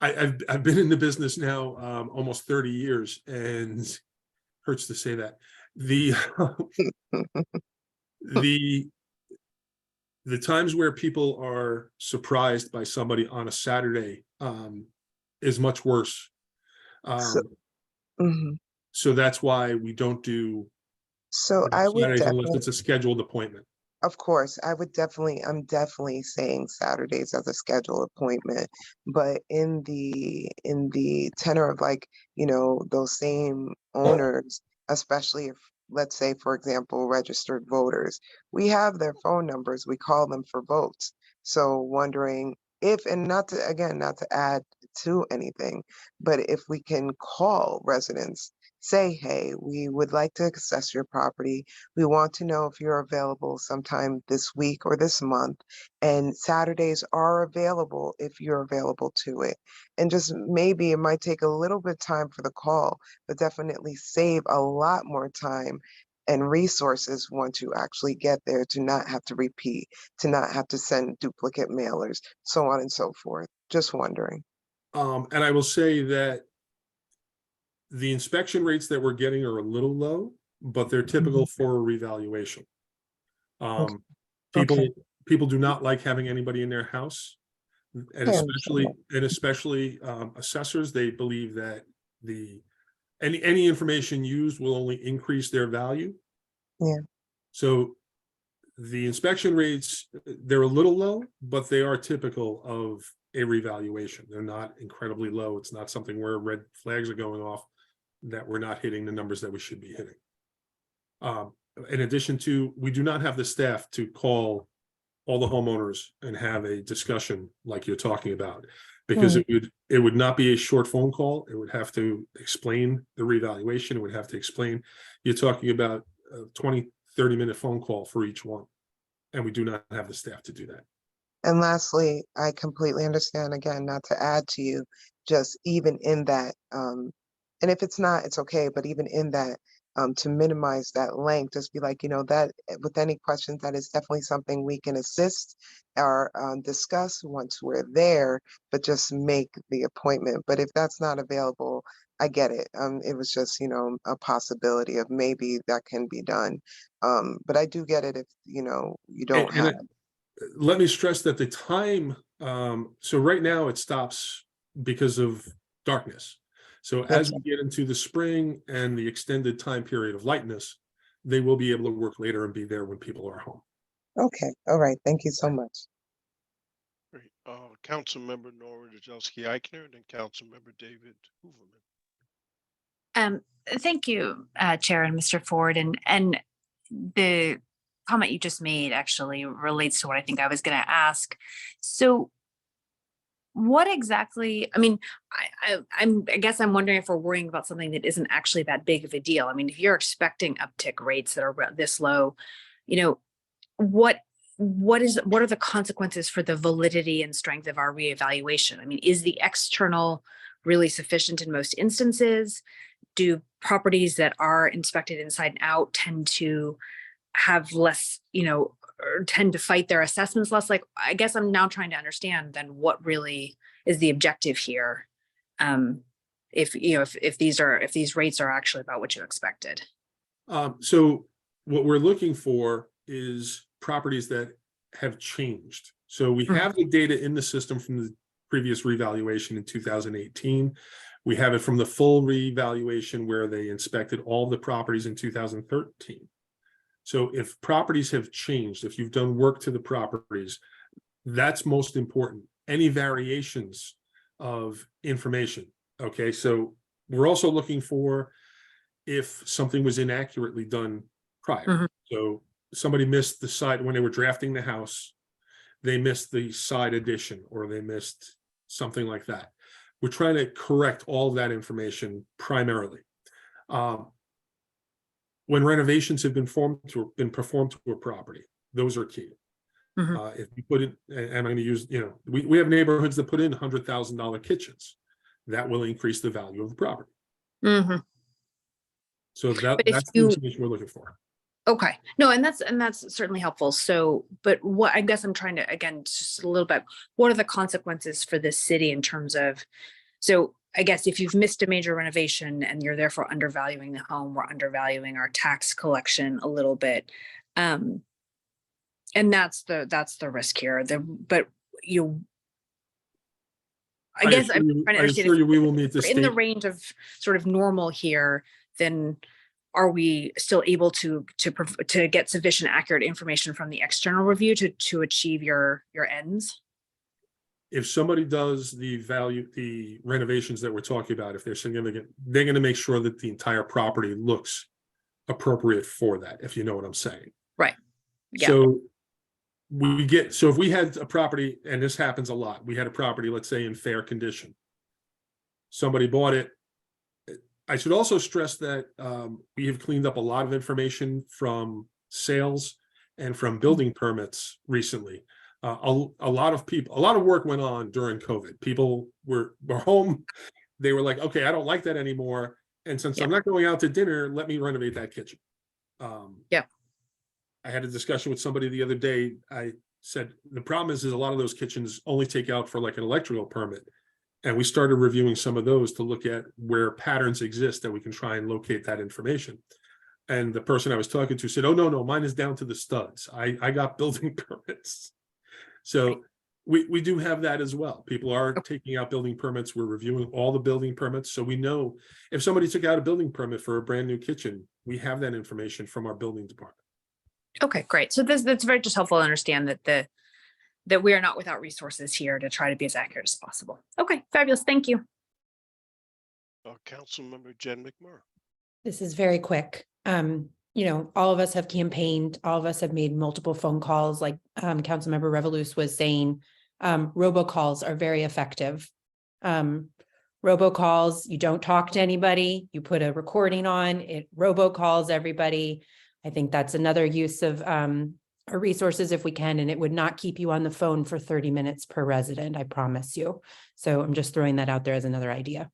I've been in the business now almost 30 years, and hurts to say that. The times where people are surprised by somebody on a Saturday is much worse. Mhm. So that's why we don't do So I would Saturdays unless definitely, it's a scheduled appointment. of course, I'm definitely saying Saturdays as a scheduled appointment, but in the tenor of, like, those same owners, especially if, let's say, for example, registered voters, we have their phone numbers, we call them for votes. So wondering if, and not to add to anything, but if we can call residents say, hey, we would like to assess your property. We want to know if you're available sometime this week or this month. And Saturdays are available if you're available to it. And just maybe it might take a little bit of time for the call, but definitely save a lot more time and resources once you actually get there, to not have to repeat, to not have to send duplicate mailers, so on and so forth. Just wondering. And I will say that the inspection rates that we're getting are a little low, but they're typical for a revaluation. People do not like having anybody in their house. And especially assessors, they believe that any information used will only increase their value. Yeah. So the inspection rates, they're a little low, but they are typical of a revaluation. They're not incredibly low. It's not something where red flags are going off, that we're not hitting the numbers that we should be hitting. In addition to, we do not have the staff to call all the homeowners and have a discussion like you're talking about, because it would not be a short phone call. It would have to explain the revaluation. It would have to explain, you're talking about a 20-30 minute phone call for each one. And we do not have the staff to do that. And lastly, I completely understand, again, not to add to you, just even in that, and if it's not, it's okay, but even in that, to minimize that length, just be like, you know, that with any questions, that is definitely something we can assist or discuss once we're there, but just make the appointment. But if that's not available, I get it. It was just, you know, a possibility of maybe that can be done. But I do get it if, you know, you don't have. Let me stress that the time, so right now it stops because of darkness. So as we get into the spring and the extended time period of lightness, they will be able to work later and be there when people are home. Okay. All right. Thank you so much. Great. Councilmember Nora Dejowski Eichner, and then Councilmember David Hooverman. Thank you, Chair and Mr. Ford. And the comment you just made actually relates to what I think I was going to ask. So what exactly, I mean, I guess I'm wondering if we're worrying about something that isn't actually that big of a deal. I mean, if you're expecting uptick rates that are this low, you know, what are the consequences for the validity and strength of our reevaluation? I mean, is the external really sufficient in most instances? Do properties that are inspected inside and out tend to have less, you know, or tend to fight their assessments less? Like, I guess I'm now trying to understand then what really is the objective here. If you know, if these rates are actually about what you expected. So what we're looking for is properties that have changed. So we have the data in the system from the previous revaluation in 2018. We have it from the full revaluation where they inspected all the properties in 2013. So if properties have changed, if you've done work to the properties, that's most important. Any variations of information. Okay, so we're also looking for if something was inaccurately done prior. So somebody missed the side when they were drafting the house, they missed the side addition, or they missed something like that. We're trying to correct all of that information primarily. When renovations have been performed to a property, those are key. If you put in, and I'm going to use, you know, we have neighborhoods that put in $100,000 kitchens, that will increase the value of the property. So that's the information we're looking for. Okay, no, and that's certainly helpful. So, but what I guess I'm trying to, again, just a little bit, what are the consequences for this city in terms of, so I guess if you've missed a major renovation and you're therefore undervaluing the home, we're undervaluing our tax collection a little bit. And that's the risk here. I guess I'm trying to understand if we will meet the in the range of sort of normal here, then are we still able to get sufficient accurate information from the external review to achieve your ends? If somebody does the renovations that we're talking about, if they're significant, they're going to make sure that the entire property looks appropriate for that, if you know what I'm saying. Right. Yeah. So if we had a property, and this happens a lot, we had a property, let's say in fair condition. Somebody bought it, I should also stress that we have cleaned up a lot of information from sales and from building permits recently. A lot of work went on during COVID. People were home. They were like, okay, I don't like that anymore. And since I'm not going out to dinner, let me renovate that kitchen. Yeah. I had a discussion with somebody the other day. I said, the problem is a lot of those kitchens only take out for like an electrical permit. And we started reviewing some of those to look at where patterns exist that we can try and locate that information. And the person I was talking to said, oh, no, mine is down to the studs. I got building permits. So we do have that as well. People are taking out building permits. We're reviewing all the building permits. So we know if somebody took out a building permit for a brand new kitchen, we have that information from our building department. Okay, great. So that's very just helpful to understand that we are not without resources here to try to be as accurate as possible. Okay, fabulous. Thank you. Councilmember Jen McMurray. This is very quick. You know, all of us have campaigned, all of us have made multiple phone calls, like Councilmember Revolus was saying. Robocalls are very effective. Robocalls, you don't talk to anybody, you put a recording on, it robocalls everybody. I think that's another use of our resources if we can, and it would not keep you on the phone for 30 minutes per resident, I promise you. So I'm just throwing that out there as another idea.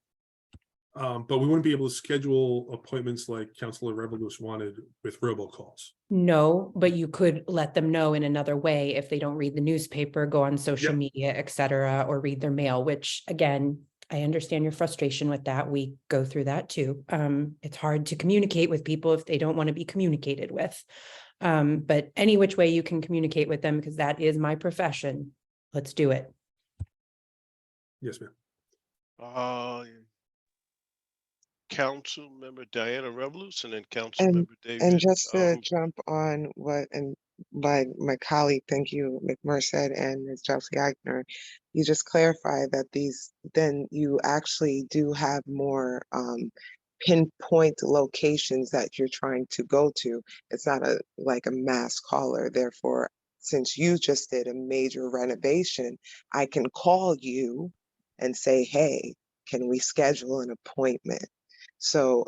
But we wouldn't be able to schedule appointments like Councilor Revolus wanted with robocalls. No, but you could let them know in another way if they don't read the newspaper, go on social media, et cetera, or read their mail, which again, I understand your frustration with that. We go through that too. It's hard to communicate with people if they don't want to be communicated with. But any which way you can communicate with them, because that is my profession. Let's do it. Yes, ma'am. Councilmember Diana Revolus and then Councilmember David. And just to jump on what my colleague, thank you, McMurray said, and Ms. Chelsea Eichner, you just clarified that then you actually do have more pinpoint locations that you're trying to go to. It's not like a mass caller. Therefore, since you just did a major renovation, I can call you and say, hey, can we schedule an appointment? So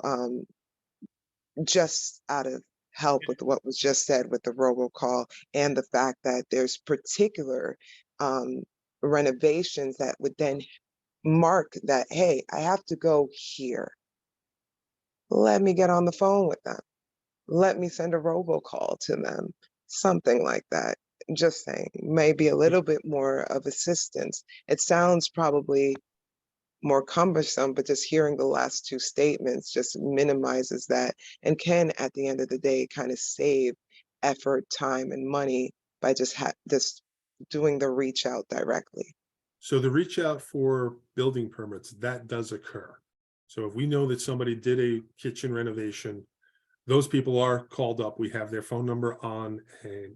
just out of help with what was just said with the robocall and the fact that there's particular renovations that would then mark that, hey, I have to go here. Let me get on the phone with them. Let me send a robocall to them, something like that. Just saying, maybe a little bit more of assistance. It sounds probably more cumbersome, but just hearing the last two statements just minimizes that and can, at the end of the day, kind of save effort, time, and money by just doing the reach out directly. So the reach out for building permits, that does occur. So if we know that somebody did a kitchen renovation, those people are called up. We have their phone number on a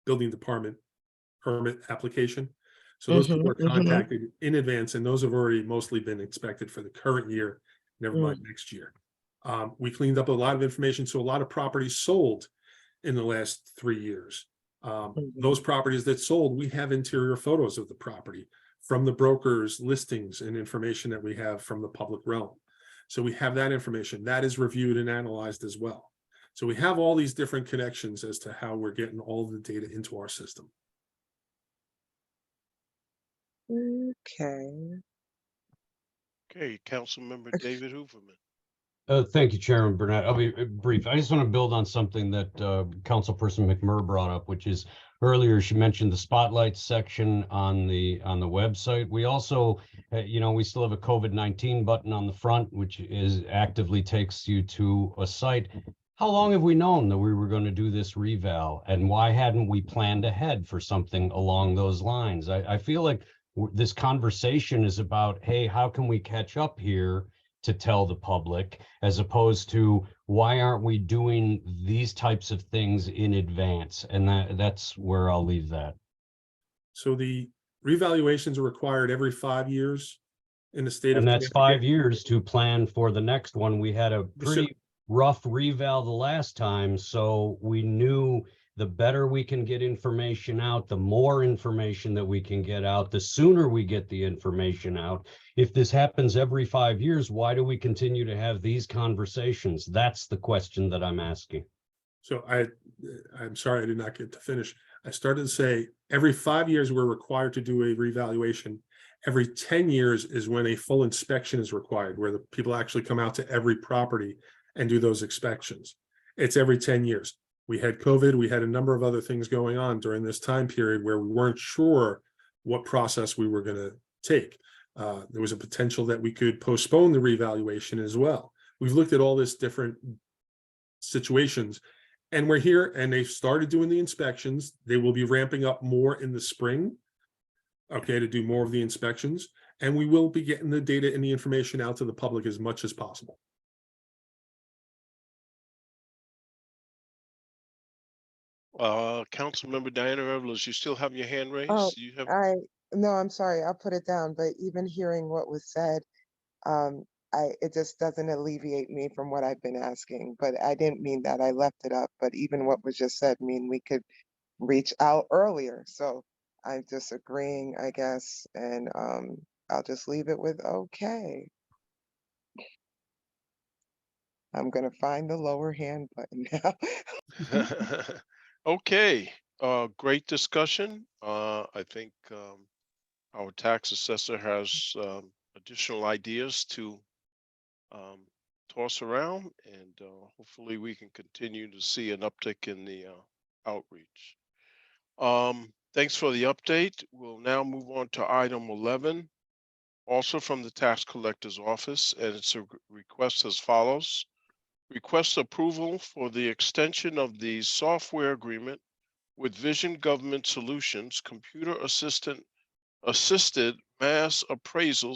building department permit application. So those people are contacted in advance, and those have already mostly been expected for the current year, never mind next year. We cleaned up a lot of information. So a lot of properties sold in the last 3 years. Those properties that sold, we have interior photos of the property from the brokers, listings, and information that we have from the public realm. So we have that information that is reviewed and analyzed as well. So we have all these different connections as to how we're getting all of the data into our system. Okay. Okay, Councilmember David Hooverman. Thank you, Chairman Burnett. I'll be brief. I just want to build on something that Councilperson McMurray brought up, which is earlier she mentioned the spotlight section on the website. We also, we still have a COVID-19 button on the front, which actively takes you to a site. How long have we known that we were going to do this reval, and why hadn't we planned ahead for something along those lines? I feel like this conversation is about, hey, how can we catch up here to tell the public, as opposed to why aren't we doing these types of things in advance? And that's where I'll leave that. So the revaluations are required every 5 years in the state of Connecticut. And that's 5 years to plan for the next one. We had a pretty rough reval the last time, so we knew the better we can get information out, the more information that we can get out, the sooner we get the information out. If this happens every 5 years, why do we continue to have these conversations? That's the question that I'm asking. So I'm sorry, I did not get to finish. I started to say, every 5 years, we're required to do a revaluation. Every 10 years is when a full inspection is required, where the people actually come out to every property and do those inspections. It's every 10 years. We had COVID, we had a number of other things going on during this time period where we weren't sure what process we were going to take. There was a potential that we could postpone the revaluation as well. We've looked at all this different situations, and we're here, and they've started doing the inspections. They will be ramping up more in the spring, okay, to do more of the inspections, and we will be getting the data and the information out to the public as much as possible. Councilmember Diana Revelous, you still have your hand raised? Oh, You have, No, I'm sorry, I'll put it down, but even hearing what was said, it just doesn't alleviate me from what I've been asking, but I didn't mean that, I left it up, but even what was just said, we could reach out earlier, so I'm just agreeing, I guess, and, I'll just leave it with, okay. I'm gonna find the lower hand button now. okay, great discussion. I think our tax assessor has additional ideas to toss around, and hopefully we can continue to see an uptick in the outreach. Thanks for the update. We'll now move on to item 11, also from the tax collector's office, and it's a request as follows. Request approval for the extension of the software agreement with Vision Government Solutions Computer Assisted Mass Appraisal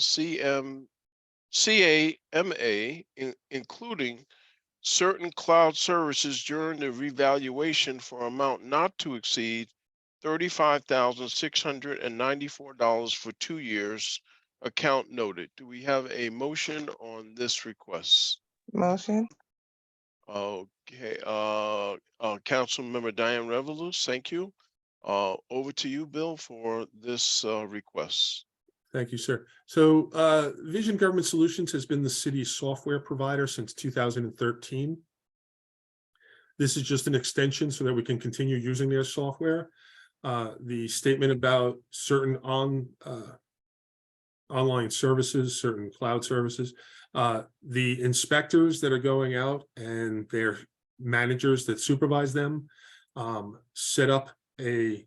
CAMA, including certain cloud services during the revaluation for amount not to exceed $35,694 for 2 years. Account noted. Do we have a motion on this request? Motion? Okay, Councilmember Diane Revelous, thank you. Over to you, Bill, for this request. Thank you, sir. So Vision Government Solutions has been the city's software provider since 2013. This is just an extension so that we can continue using their software. The statement about certain online services, certain cloud services, the inspectors that are going out and their managers that supervise them set up a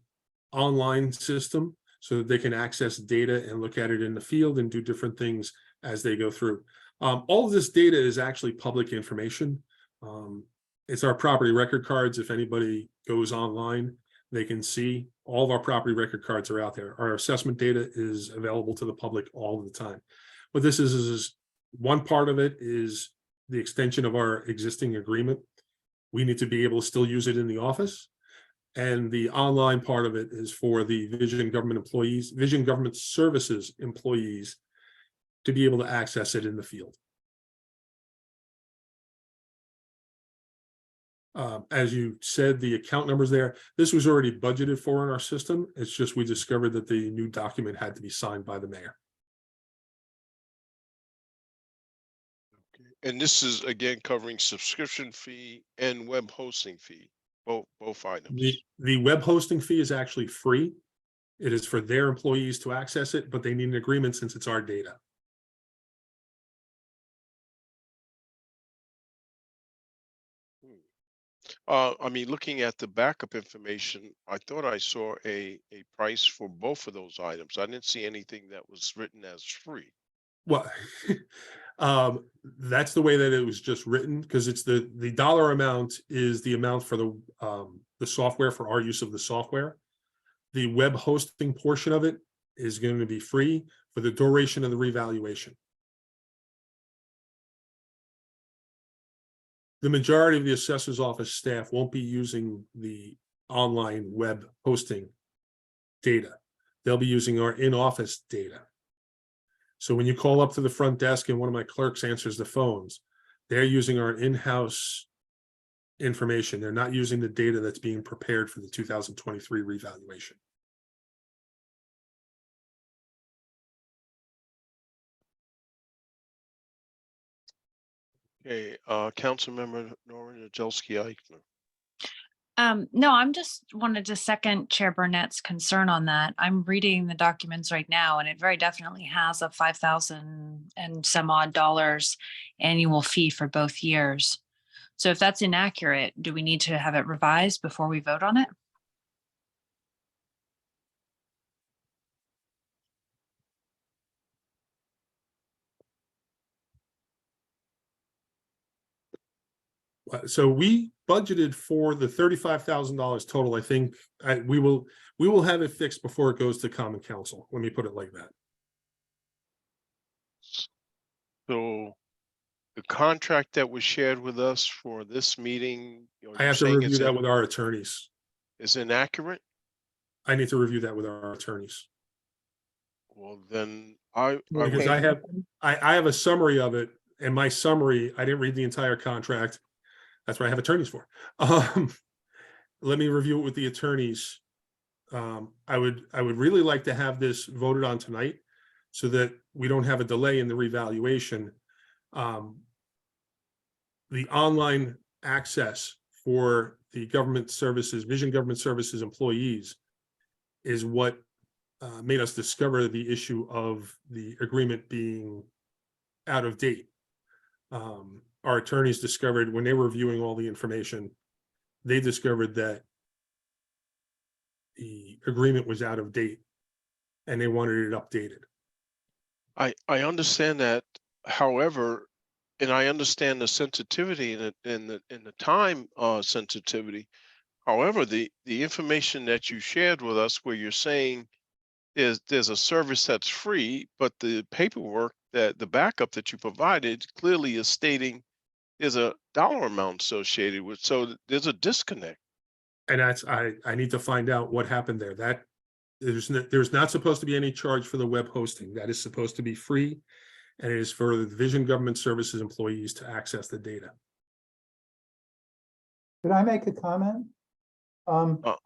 online system so that they can access data and look at it in the field and do different things as they go through. All of this data is actually public information. It's our property record cards. If anybody goes online, they can see all of our property record cards are out there. Our assessment data is available to the public all the time. What this is one part of it is the extension of our existing agreement. We need to be able to still use it in the office. And the online part of it is for the Vision Government employees, Vision Government Services employees, to be able to access it in the field. As you said, the account numbers there, this was already budgeted for in our system. It's just we discovered that the new document had to be signed by the mayor. Okay. And this is again covering subscription fee and web hosting fee, both items. The web hosting fee is actually free. It is for their employees to access it, but they need an agreement since it's our data. I mean, looking at the backup information, I thought I saw a price for both of those items. I didn't see anything that was written as free. Well, that's the way that it was just written, because it's the dollar amount is the amount for the software, for our use of the software. The web hosting portion of it is going to be free for the duration of the revaluation. The majority of the assessor's office staff won't be using the online web hosting data. They'll be using our in-office data. So when you call up to the front desk and one of my clerks answers the phones, they're using our in-house information. They're not using the data that's being prepared for the 2023 revaluation. Okay, Councilmember Nora Jagelski Eichner. No, I'm just wanted to second Chair Burnett's concern on that. I'm reading the documents right now, and it very definitely has a 5,000 and some odd dollars annual fee for both years. So if that's inaccurate, do we need to have it revised before we vote on it? So we budgeted for the $35,000 total. I think we will have it fixed before it goes to Common Council. Let me put it like that. So the contract that was shared with us for this meeting, I have to review that with our attorneys. Is inaccurate? I need to review that with our attorneys. Well, then I Because I have a summary of it, and my summary, I didn't read the entire contract. That's what I have attorneys for. Let me review it with the attorneys. I would really like to have this voted on tonight so that we don't have a delay in the revaluation. The online access for the government services, Vision Government Services employees is what made us discover the issue of the agreement being out of date. Our attorneys discovered when they were reviewing all the information, they discovered that the agreement was out of date and they wanted it updated. I understand that. However, and I understand the sensitivity and the time sensitivity. However, the information that you shared with us, where you're saying there's a service that's free, but the paperwork that the backup that you provided clearly is stating there's a dollar amount associated with. So there's a disconnect. And that's, I need to find out what happened there. That there's not supposed to be any charge for the web hosting. That is supposed to be free. And it is for the Vision Government Services employees to access the data. Could I make a comment? The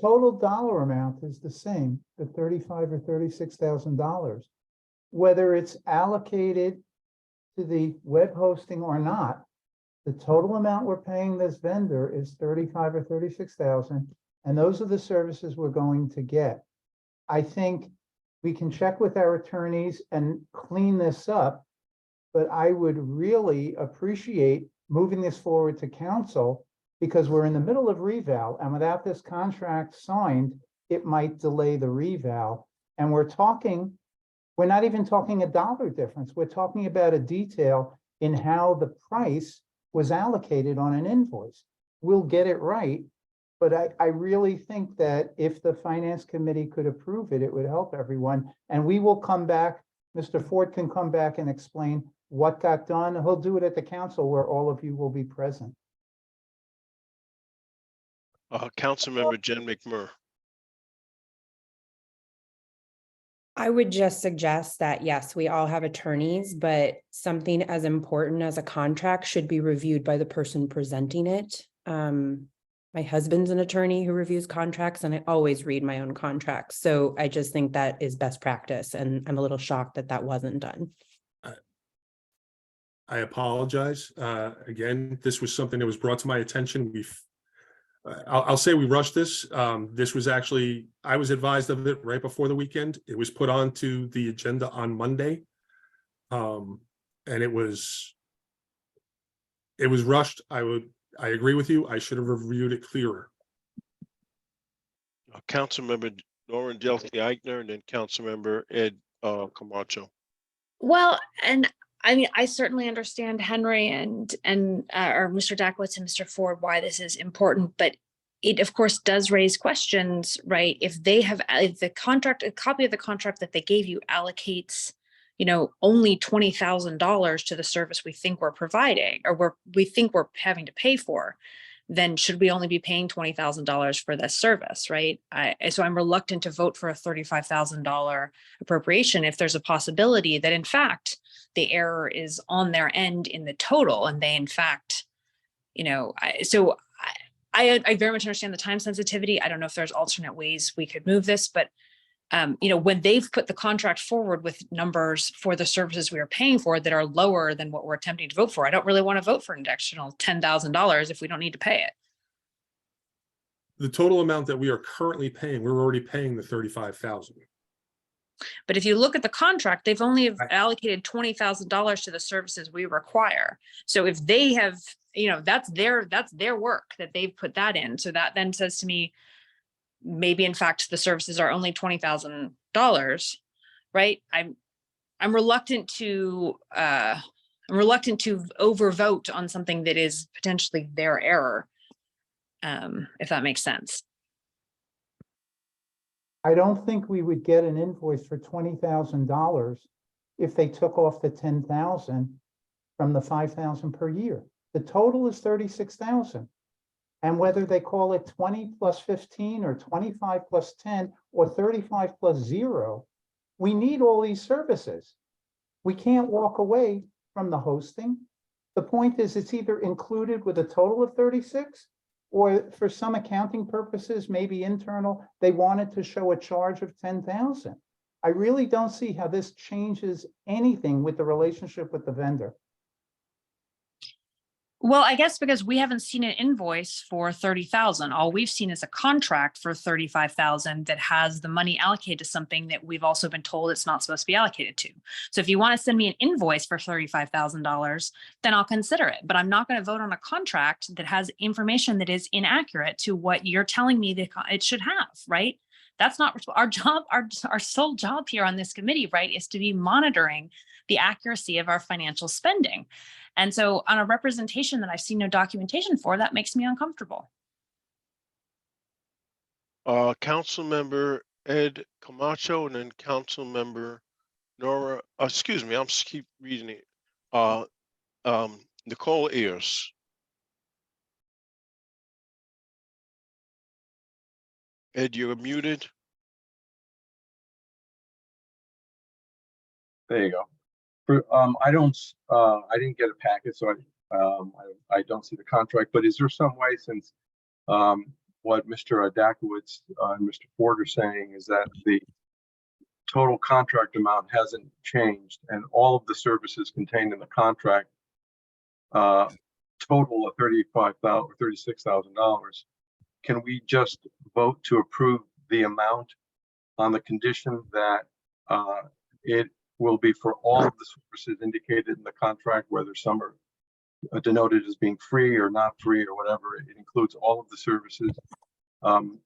total dollar amount is the same, the $35,000 or $36,000. Whether it's allocated to the web hosting or not, the total amount we're paying this vendor is $35,000 or $36,000, and those are the services we're going to get. I think we can check with our attorneys and clean this up, but I would really appreciate moving this forward to council, because we're in the middle of reval, and without this contract signed, it might delay the reval. And we're not even talking a dollar difference. We're talking about a detail in how the price was allocated on an invoice. We'll get it right, but I really think that if the finance committee could approve it, it would help everyone. And we will come back, Mr. Ford can come back and explain what got done. He'll do it at the council where all of you will be present. Councilmember Jen McMurray. I would just suggest that, yes, we all have attorneys, but something as important as a contract should be reviewed by the person presenting it. My husband's an attorney who reviews contracts, and I always read my own contracts. So I just think that is best practice, and I'm a little shocked that that wasn't done. I apologize. Again, this was something that was brought to my attention. I'll say we rushed this. This was actually, I was advised of it right before the weekend. It was put onto the agenda on Monday. And it was rushed. I agree with you. I should have reviewed it clearer. Councilmember Nora Jagelski Eichner, and then Councilmember Ed Camacho. Well, and I mean, I certainly understand Henry and or Mr. Dakowitz and Mr. Ford why this is important, but it of course does raise questions, right? If they have, if the contract, a copy of the contract that they gave you allocates, only $20,000 to the service we think we're providing, or we think we're having to pay for, then should we only be paying $20,000 for this service, right? So I'm reluctant to vote for a $35,000 appropriation if there's a possibility that in fact the error is on their end in the total, and they in fact, I very much understand the time sensitivity. I don't know if there's alternate ways we could move this, but when they've put the contract forward with numbers for the services we are paying for that are lower than what we're attempting to vote for, I don't really want to vote for an additional $10,000 if we don't need to pay it. The total amount that we are currently paying, we're already paying the 35,000. But if you look at the contract, they've only allocated $20,000 to the services we require. So if they have, that's their work that they've put that in. So that then says to me, maybe in fact the services are only $20,000, right? I'm reluctant to overvote on something that is potentially their error, if that makes sense. I don't think we would get an invoice for $20,000 if they took off the 10,000 from the 5,000 per year. The total is 36,000. And whether they call it 20 plus 15 or 25 plus 10 or 35 plus 0, we need all these services. We can't walk away from the hosting. The point is it's either included with a total of 36, or for some accounting purposes, maybe internal, they wanted to show a charge of 10,000. I really don't see how this changes anything with the relationship with the vendor. Well, I guess because we haven't seen an invoice for 30,000. All we've seen is a contract for 35,000 that has the money allocated to something that we've also been told it's not supposed to be allocated to. So if you want to send me an invoice for $35,000, then I'll consider it. But I'm not going to vote on a contract that has information that is inaccurate to what you're telling me that it should have, right? That's not our job. Our sole job here on this committee, right, is to be monitoring the accuracy of our financial spending. And so on a representation that I've seen no documentation for, that makes me uncomfortable. Councilmember Ed Camacho and then Councilmember Nora, excuse me, I'm just keep reading it. Nicole Ayers. Ed, you're muted. There you go. I didn't get a packet, so I don't see the contract, but is there some way, since what Mr. Adakowicz and Mr. Ford are saying is that the total contract amount hasn't changed and all of the services contained in the contract total of $35,000 or $36,000, can we just vote to approve the amount on the condition that it will be for all of the services indicated in the contract, whether some are denoted as being free or not free or whatever? It includes all of the services,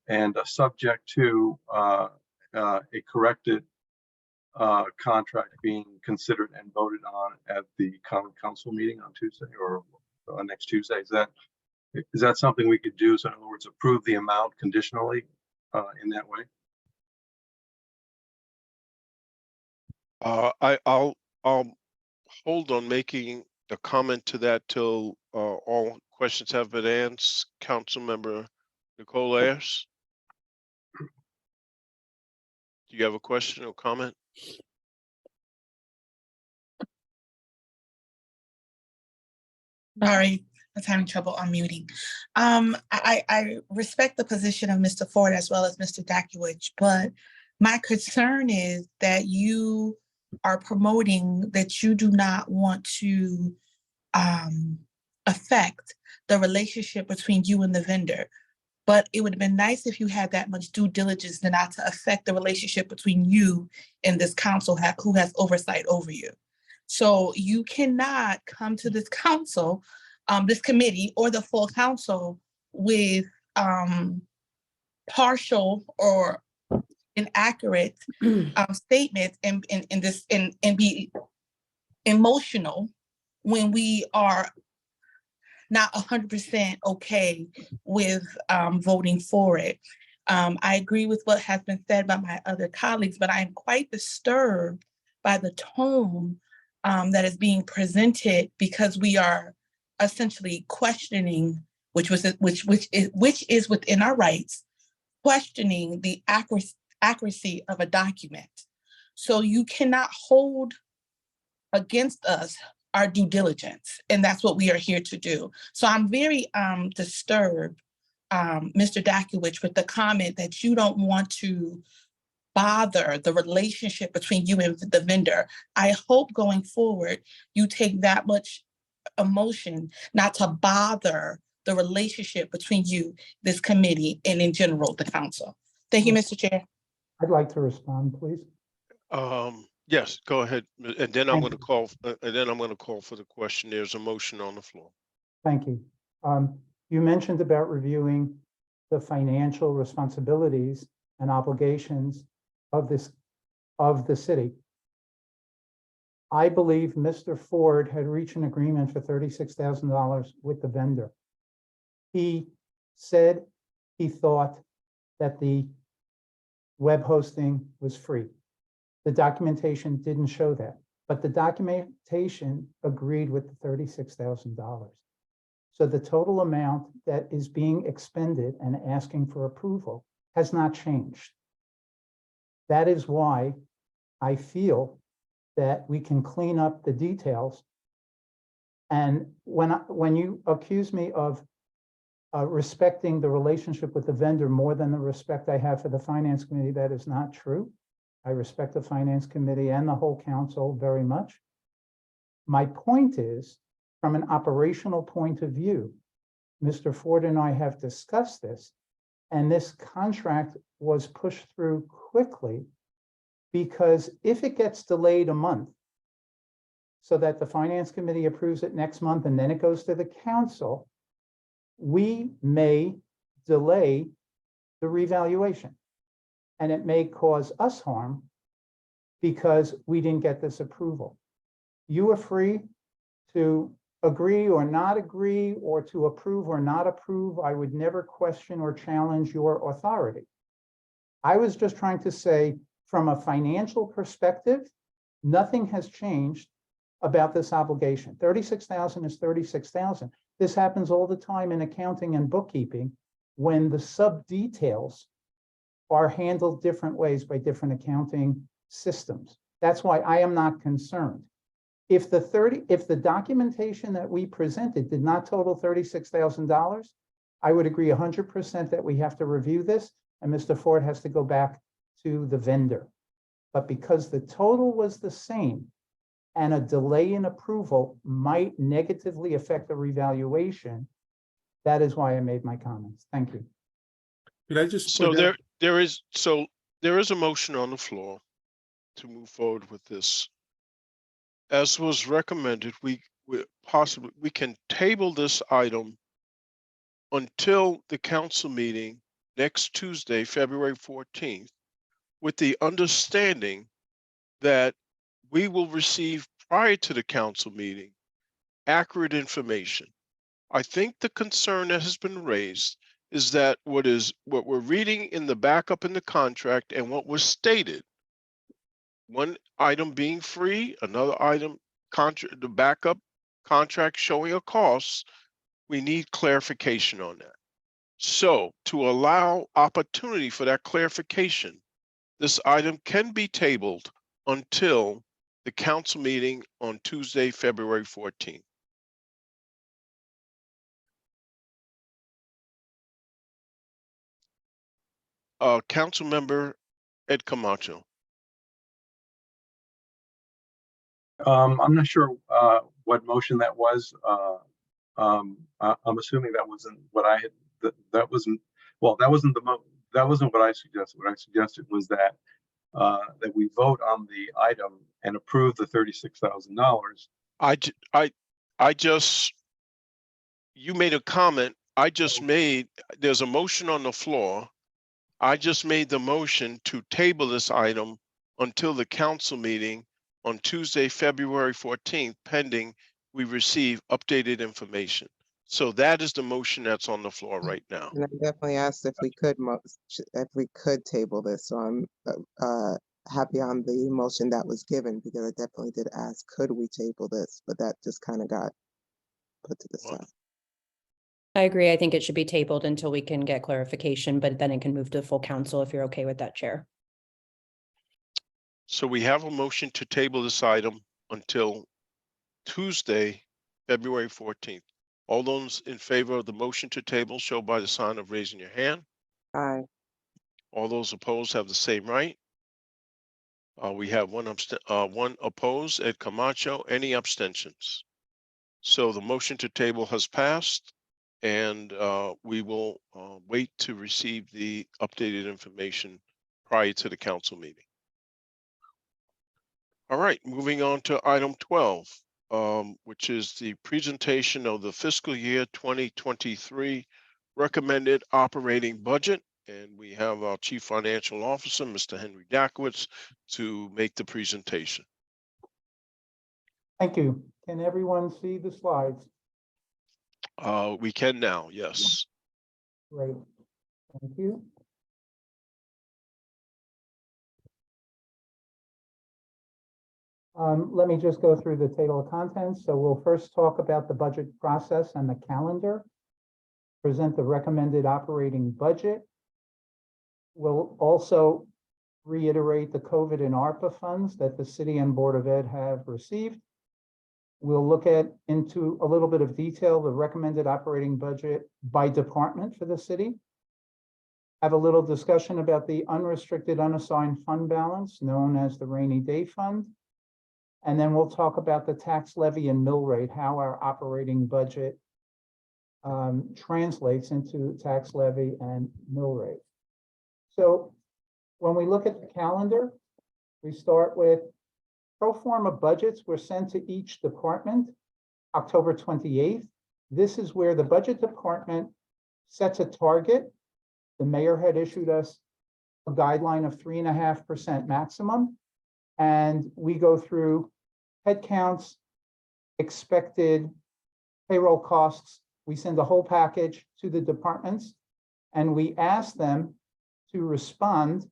and subject to a corrected contract being considered and voted on at the Common Council meeting on Tuesday or next Tuesday. Is that something we could do? So in other words, approve the amount conditionally in that way? I'll hold on making a comment to that till all questions have been answered. Councilmember Nicole Ayers, do you have a question or comment? Sorry, I was having trouble unmuting. I respect the position of Mr. Ford as well as Mr. Dakowicz, but my concern is that you are promoting that you do not want to affect the relationship between you and the vendor. But it would have been nice if you had that much due diligence not to affect the relationship between you and this council who has oversight over you. So you cannot come to this council, this committee, or the full council with partial or inaccurate statements and be emotional when we are not 100% okay with voting for it. I agree with what has been said by my other colleagues, but I am quite disturbed by the tone that is being presented, because we are essentially questioning, which is within our rights, questioning the accuracy of a document. So you cannot hold against us our due diligence, and that's what we are here to do. So I'm very disturbed, Mr. Dakowich, with the comment that you don't want to bother the relationship between you and the vendor. I hope going forward, you take that much emotion not to bother the relationship between you, this committee, and in general, the council. Thank you, Mr. Chair. I'd like to respond, please. Yes, go ahead. And then I'm Thank going to call, for the question. There's a motion on the floor. Thank you. You mentioned about reviewing the financial responsibilities and obligations of the city. I believe Mr. Ford had reached an agreement for $36,000 with the vendor. He said he thought that the web hosting was free. The documentation didn't show that, but the documentation agreed with the $36,000. So the total amount that is being expended and asking for approval has not changed. That is why I feel that we can clean up the details. And when you accuse me of respecting the relationship with the vendor more than the respect I have for the finance committee, that is not true. I respect the finance committee and the whole council very much. My point is, from an operational point of view, Mr. Ford and I have discussed this, and this contract was pushed through quickly because if it gets delayed a month so that the finance committee approves it next month and then it goes to the council, we may delay the revaluation. And it may cause us harm because we didn't get this approval. You are free to agree or not agree, or to approve or not approve. I would never question or challenge your authority. I was just trying to say, from a financial perspective, nothing has changed about this obligation. $36,000 is $36,000. This happens all the time in accounting and bookkeeping when the sub details are handled different ways by different accounting systems. That's why I am not concerned. If the documentation that we presented did not total $36,000, I would agree 100% that we have to review this and Mr. Ford has to go back to the vendor. But because the total was the same and a delay in approval might negatively affect the revaluation, that is why I made my comments. Thank you. Could I just So point out- there is a motion on the floor to move forward with this. As was recommended, we can table this item until the council meeting next Tuesday, February 14th, with the understanding that we will receive prior to the council meeting accurate information. I think the concern that has been raised is that what we're reading in the backup in the contract and what was stated, one item being free, another item, the backup contract showing a cost, we need clarification on that. So to allow opportunity for that clarification, this item can be tabled until the council meeting on Tuesday, February 14th. Council member Ed Camacho. I'm not sure what motion that was. I'm assuming that wasn't what I had. That wasn't what I suggested. What I suggested was that that we vote on the item and approve the $36,000. You made a comment. There's a motion on the floor. I just made the motion to table this item until the council meeting on Tuesday, February 14th, pending we receive updated information. So that is the motion that's on the floor right now. And I definitely asked if we could table this. So I'm happy on the motion that was given, because I definitely did ask, could we table this? But that just kind of got put to the side. I agree. I think it should be tabled until we can get clarification, but then it can move to the full council if you're okay with that, Chair. So we have a motion to table this item until Tuesday, February 14th. All those in favor of the motion to table show by the sign of raising your hand. Aye. All those opposed have the same right. We have one opposed, Ed Camacho. Any abstentions? So the motion to table has passed, and we will wait to receive the updated information prior to the council meeting. All right, moving on to item 12, which is the presentation of the fiscal year 2023 recommended operating budget. And we have our Chief Financial Officer, Mr. Henry Dakowitz, to make the presentation. Thank you. Can everyone see the slides? We can now, yes. Great. Thank you. Let me just go through the table of contents. So we'll first talk about the budget process and the calendar, present the recommended operating budget. We'll also reiterate the COVID and ARPA funds that the city and Board of Ed have received. We'll look into a little bit of detail, the recommended operating budget by department for the city. Have a little discussion about the unrestricted unassigned fund balance known as the rainy day fund. And then we'll talk about the tax levy and mill rate, how our operating budget translates into tax levy and mill rate. So when we look at the calendar, we start with pro forma budgets were sent to each department October 28th. This is where the budget department sets a target. The mayor had issued us a guideline of 3.5% maximum. And we go through head counts, expected payroll costs. We send the whole package to the departments and we ask them to respond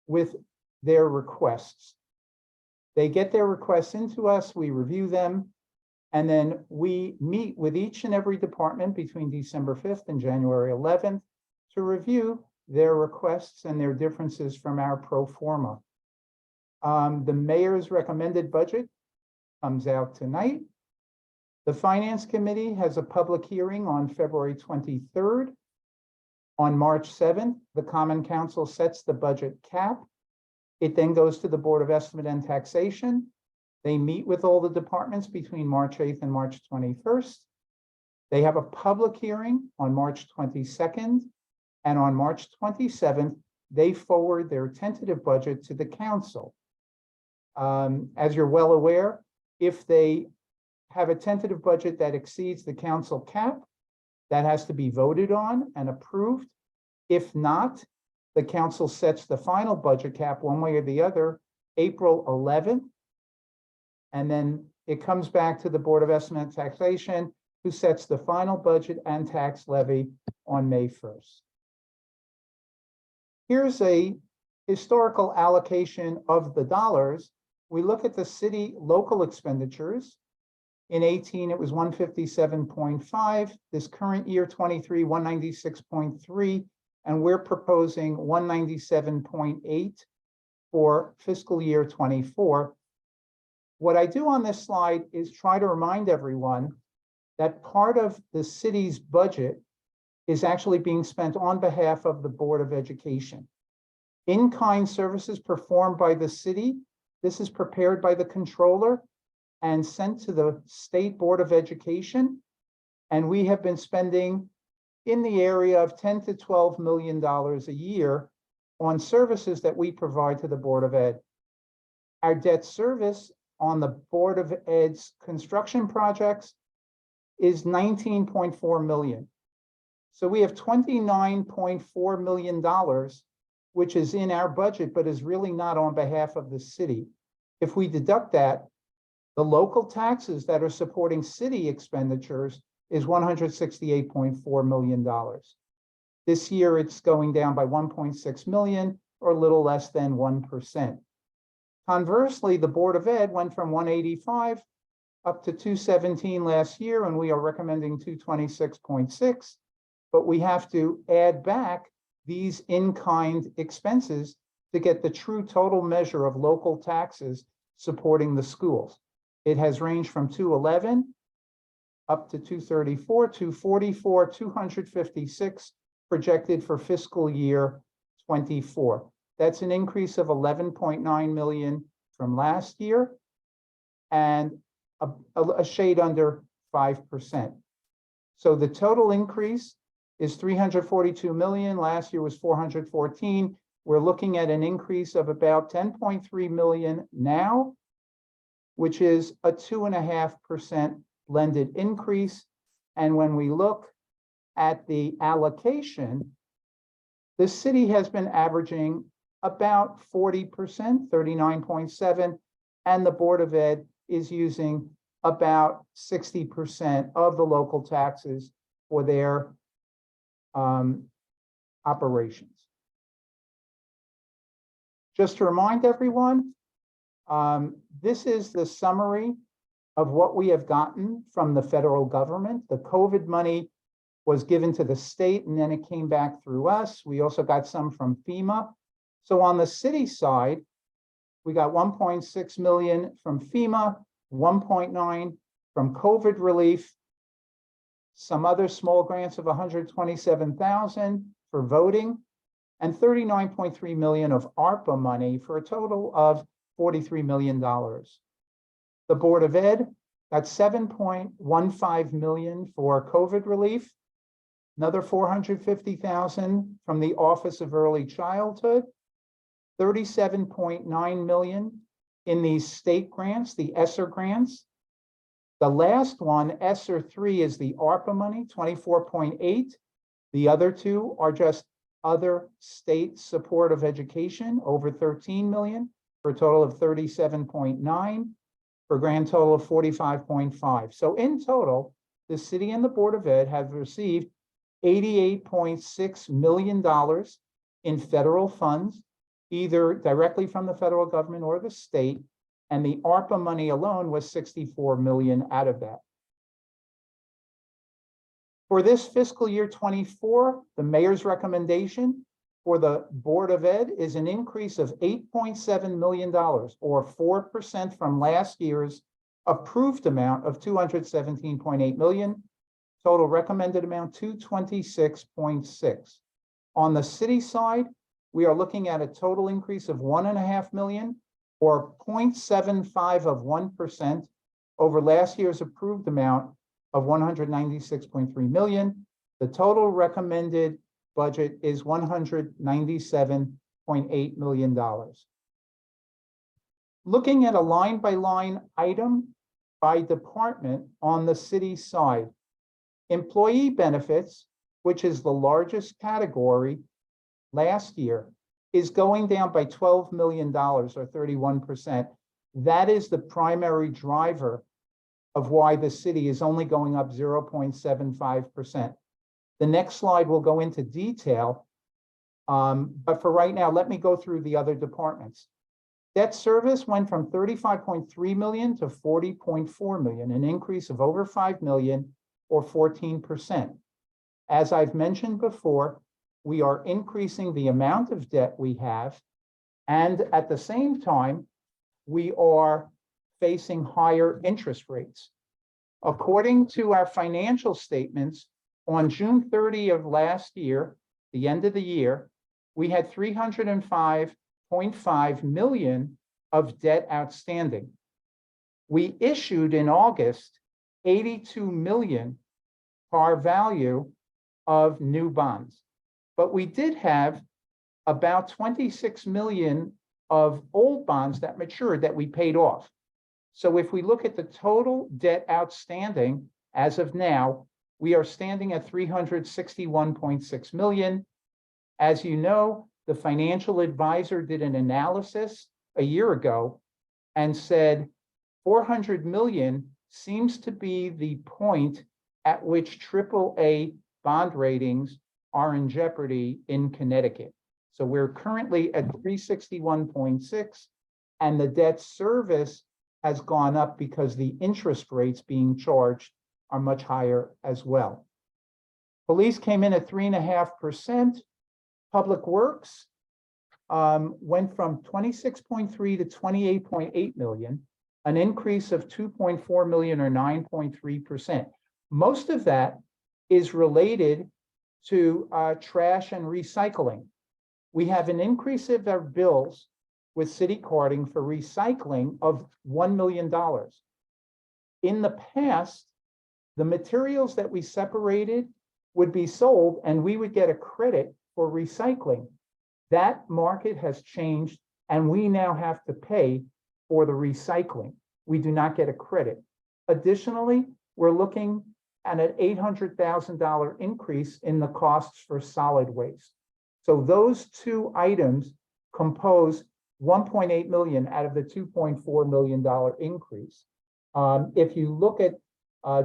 with their requests. They get their requests into us, we review them, and then we meet with each and every department between December 5th and January 11th to review their requests and their differences from our pro forma. The mayor's recommended budget comes out tonight. The Finance Committee has a public hearing on February 23rd. On March 7th, the Common Council sets the budget cap. It then goes to the Board of Estimate and Taxation. They meet with all the departments between March 8th and March 21st. They have a public hearing on March 22nd. And on March 27th, they forward their tentative budget to the council. As you're well aware, if they have a tentative budget that exceeds the council cap, that has to be voted on and approved. If not, the council sets the final budget cap one way or the other, April 11th. And then it comes back to the Board of Estimate and Taxation, who sets the final budget and tax levy on May 1st. Here's a historical allocation of the dollars. We look at the city local expenditures. In 18, it was 157.5. This current year, 23, 196.3. And we're proposing 197.8 for fiscal year 24. What I do on this slide is try to remind everyone that part of the city's budget is actually being spent on behalf of the Board of Education. In-kind services performed by the city. This is prepared by the controller and sent to the State Board of Education. And we have been spending in the area of $10 to $12 million a year on services that we provide to the Board of Ed. Our debt service on the Board of Ed's construction projects is $19.4 million. So we have $29.4 million, which is in our budget, but is really not on behalf of the city. If we deduct that, the local taxes that are supporting city expenditures is $168.4 million. This year, it's going down by 1.6 million, or a little less than 1%. Conversely, the Board of Ed went from 185 up to 217 last year, and we are recommending 226.6, but we have to add back these in-kind expenses to get the true total measure of local taxes supporting the schools. It has ranged from 211 up to 234, 244, 256 projected for fiscal year 24. That's an increase of 11.9 million from last year and a shade under 5%. So the total increase is 342 million. Last year was 414. We're looking at an increase of about 10.3 million now, which is a 2.5% blended increase. And when we look at the allocation, the city has been averaging about 40%, 39.7, and the Board of Ed is using about 60% of the local taxes for their operations. Just to remind everyone, this is the summary of what we have gotten from the federal government. The COVID money was given to the state and then it came back through us. We also got some from FEMA. So on the city side, we got 1.6 million from FEMA, 1.9 from COVID relief, some other small grants of 127,000 for voting, and 39.3 million of ARPA money for a total of $43 million. The Board of Ed got 7.15 million for COVID relief, another 450,000 from the Office of Early Childhood, 37.9 million in these state grants, the ESSER grants. The last one, ESSER 3, is the ARPA money, 24.8. The other two are just other state support of education, over 13 million, for a total of 37.9, for a grand total of 45.5. So in total, the city and the Board of Ed have received $88.6 million in federal funds, either directly from the federal government or the state, and the ARPA money alone was 64 million out of that. For this fiscal year 24, the mayor's recommendation for the Board of Ed is an increase of $8.7 million, or 4% from last year's approved amount of 217.8 million. Total recommended amount 226.6. On the city side, we are looking at a total increase of 1.5 million, or 0.75 of 1% over last year's approved amount of 196.3 million. The total recommended budget is $197.8 million. Looking at a line-by-line item by department on the city side, employee benefits, which is the largest category last year, is going down by $12 million, or 31%. That is the primary driver of why the city is only going up 0.75%. The next slide will go into detail, but for right now, let me go through the other departments. Debt service went from 35.3 million to 40.4 million, an increase of over 5 million, or 14%. As I've mentioned before, we are increasing the amount of debt we have, and at the same time, we are facing higher interest rates. According to our financial statements, on June 30 of last year, the end of the year, we had 305.5 million of debt outstanding. We issued in August 82 million par value of new bonds, but we did have about 26 million of old bonds that matured that we paid off. So if we look at the total debt outstanding as of now, we are standing at 361.6 million. As you know, the financial advisor did an analysis a year ago and said 400 million seems to be the point at which AAA bond ratings are in jeopardy in Connecticut. So we're currently at 361.6, and the debt service has gone up because the interest rates being charged are much higher as well. Police came in at 3.5%. Public Works went from 26.3 to 28.8 million, an increase of 2.4 million or 9.3%. Most of that is related to trash and recycling. We have an increase of our bills with city carding for recycling of $1 million. In the past, the materials that we separated would be sold and we would get a credit for recycling. That market has changed and we now have to pay for the recycling. We do not get a credit. Additionally, we're looking at an $800,000 increase in the costs for solid waste. So those two items compose 1.8 million out of the $2.4 million increase. If you look at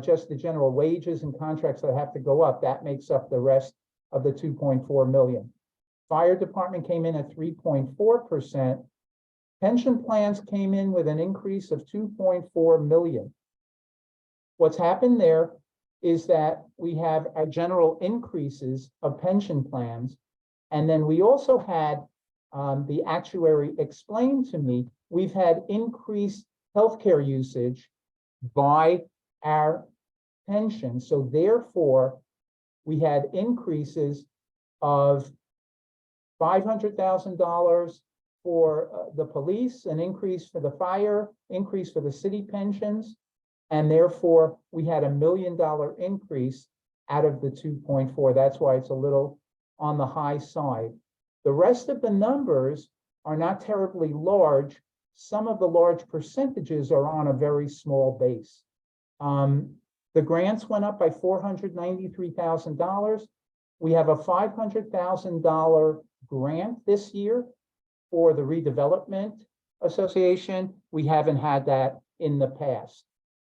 just the general wages and contracts that have to go up, that makes up the rest of the 2.4 million. Fire department came in at 3.4%. Pension plans came in with an increase of 2.4 million. What's happened there is that we have our general increases of pension plans. And then we also had the actuary explain to me, we've had increased healthcare usage by our pension. So therefore, we had increases of $500,000 for the police, an increase for the fire, increase for the city pensions. And therefore, we had $1 million increase out of the 2.4. That's why it's a little on the high side. The rest of the numbers are not terribly large. Some of the large percentages are on a very small base. The grants went up by $493,000. We have a $500,000 grant this year for the Redevelopment Association. We haven't had that in the past.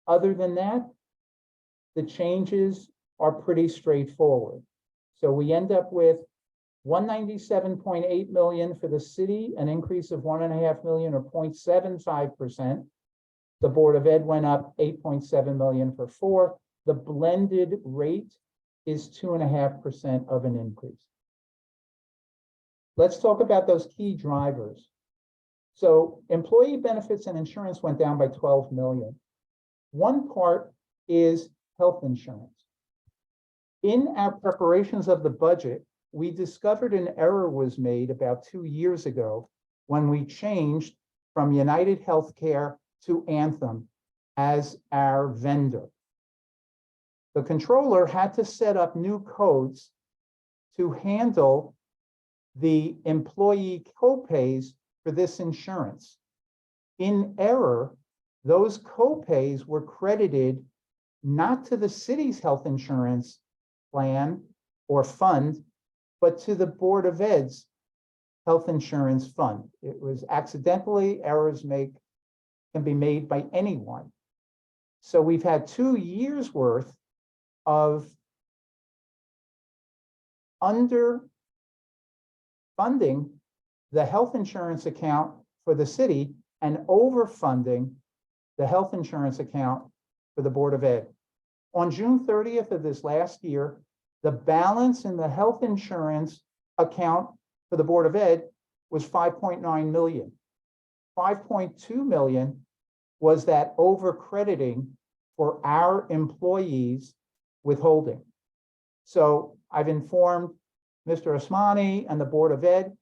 Other than that, the changes are pretty straightforward. So we end up with 197.8 million for the city, an increase of 1.5 million or 0.75%. The Board of Ed went up 8.7 million for 4. The blended rate is 2.5% of an increase. Let's talk about those key drivers. So employee benefits and insurance went down by 12 million. One part is health insurance. In our preparations of the budget, we discovered an error was made about 2 years ago when we changed from United Healthcare to Anthem as our vendor. The controller had to set up new codes to handle the employee co-pays for this insurance. In error, those co-pays were credited not to the city's health insurance plan or fund, but to the Board of Ed's health insurance fund. It was accidentally, errors can be made by anyone. So we've had 2 years worth of underfunding the health insurance account for the city and overfunding the health insurance account for the Board of Ed. On June 30th of this last year, the balance in the health insurance account for the Board of Ed was 5.9 million. 5.2 million was that overcrediting for our employees withholding. So I've informed Mr. Osmani and the Board of Ed,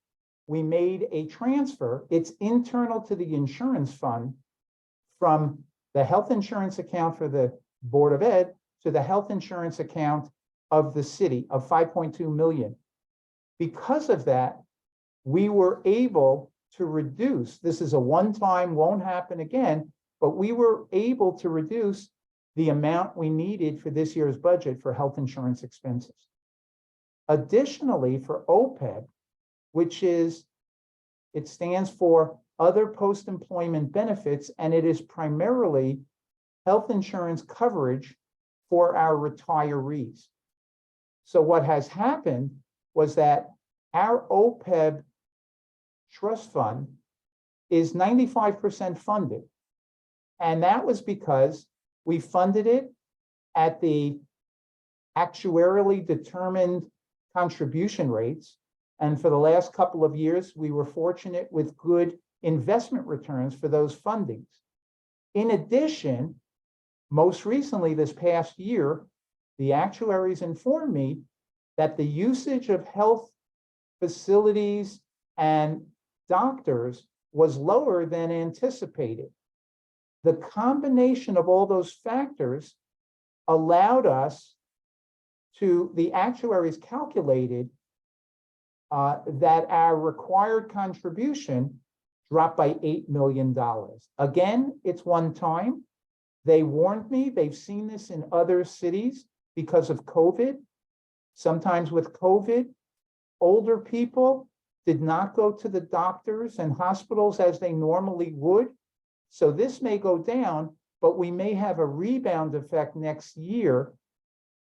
we made a transfer. It's internal to the insurance fund from the health insurance account for the Board of Ed to the health insurance account of the city of 5.2 million. Because of that, we were able to reduce, this is a one-time, won't happen again, but we were able to reduce the amount we needed for this year's budget for health insurance expenses. Additionally, for OPEB, which is, it stands for Other Post-Employment Benefits, and it is primarily health insurance coverage for our retirees. So what has happened was that our OPEB trust fund is 95% funded. And that was because we funded it at the actuarially determined contribution rates. And for the last couple of years, we were fortunate with good investment returns for those fundings. In addition, most recently this past year, the actuaries informed me that the usage of health facilities and doctors was lower than anticipated. The combination of all those factors allowed us to, the actuaries calculated that our required contribution dropped by $8 million. Again, it's one time. They warned me, they've seen this in other cities because of COVID. Sometimes with COVID, older people did not go to the doctors and hospitals as they normally would. So this may go down, but we may have a rebound effect next year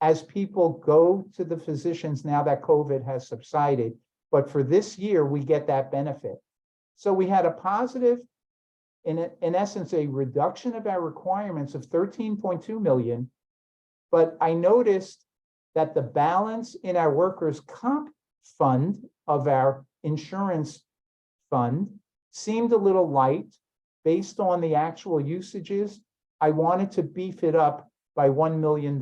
as people go to the physicians now that COVID has subsided. But for this year, we get that benefit. So we had a positive, in essence, a reduction of our requirements of 13.2 million. But I noticed that the balance in our workers' comp fund of our insurance fund seemed a little light based on the actual usages. I wanted to beef it up by $1 million.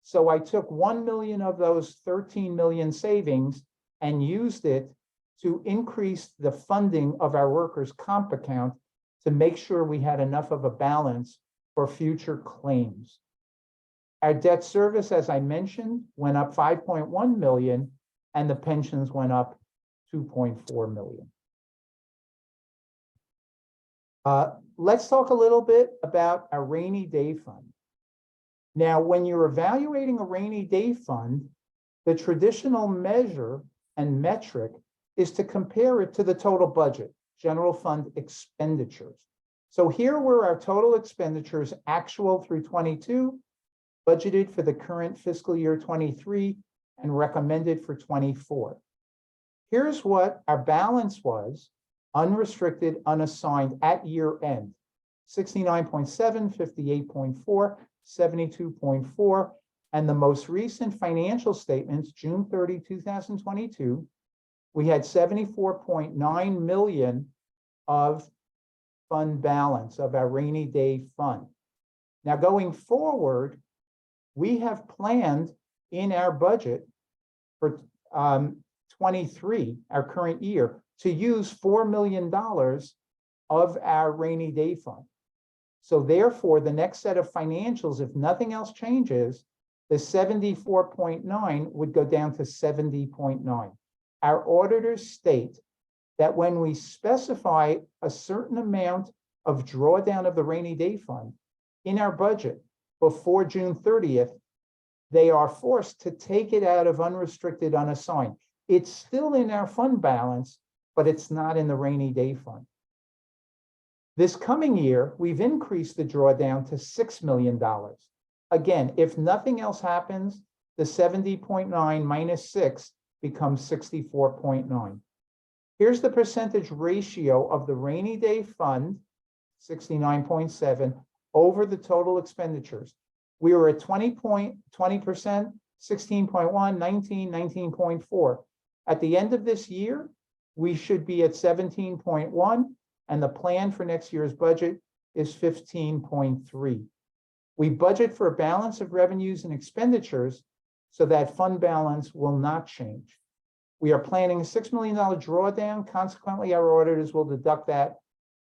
So I took 1 million of those 13 million savings and used it to increase the funding of our workers' comp account to make sure we had enough of a balance for future claims. Our debt service, as I mentioned, went up 5.1 million, and the pensions went up 2.4 million. Let's talk a little bit about a rainy day fund. Now, when you're evaluating a rainy day fund, the traditional measure and metric is to compare it to the total budget, general fund expenditures. So here were our total expenditures actual through 22, budgeted for the current fiscal year 23, and recommended for 24. Here's what our balance was, unrestricted, unassigned at year end: 69.7, 58.4, 72.4, and the most recent financial statements, June 30, 2022, we had 74.9 million of fund balance of our rainy day fund. Now, going forward, we have planned in our budget for 23, our current year, to use $4 million of our rainy day fund. So therefore, the next set of financials, if nothing else changes, the 74.9 would go down to 70.9. Our auditors state that when we specify a certain amount of drawdown of the rainy day fund in our budget before June 30th, they are forced to take it out of unrestricted, unassigned. It's still in our fund balance, but it's not in the rainy day fund. This coming year, we've increased the drawdown to $6 million. Again, if nothing else happens, the 70.9 minus 6 becomes 64.9. Here's the percentage ratio of the rainy day fund, 69.7, over the total expenditures. We were at 20%, 16.1, 19, 19.4. At the end of this year, we should be at 17.1, and the plan for next year's budget is 15.3. We budget for a balance of revenues and expenditures so that fund balance will not change. We are planning a $6 million drawdown. Consequently, our auditors will deduct that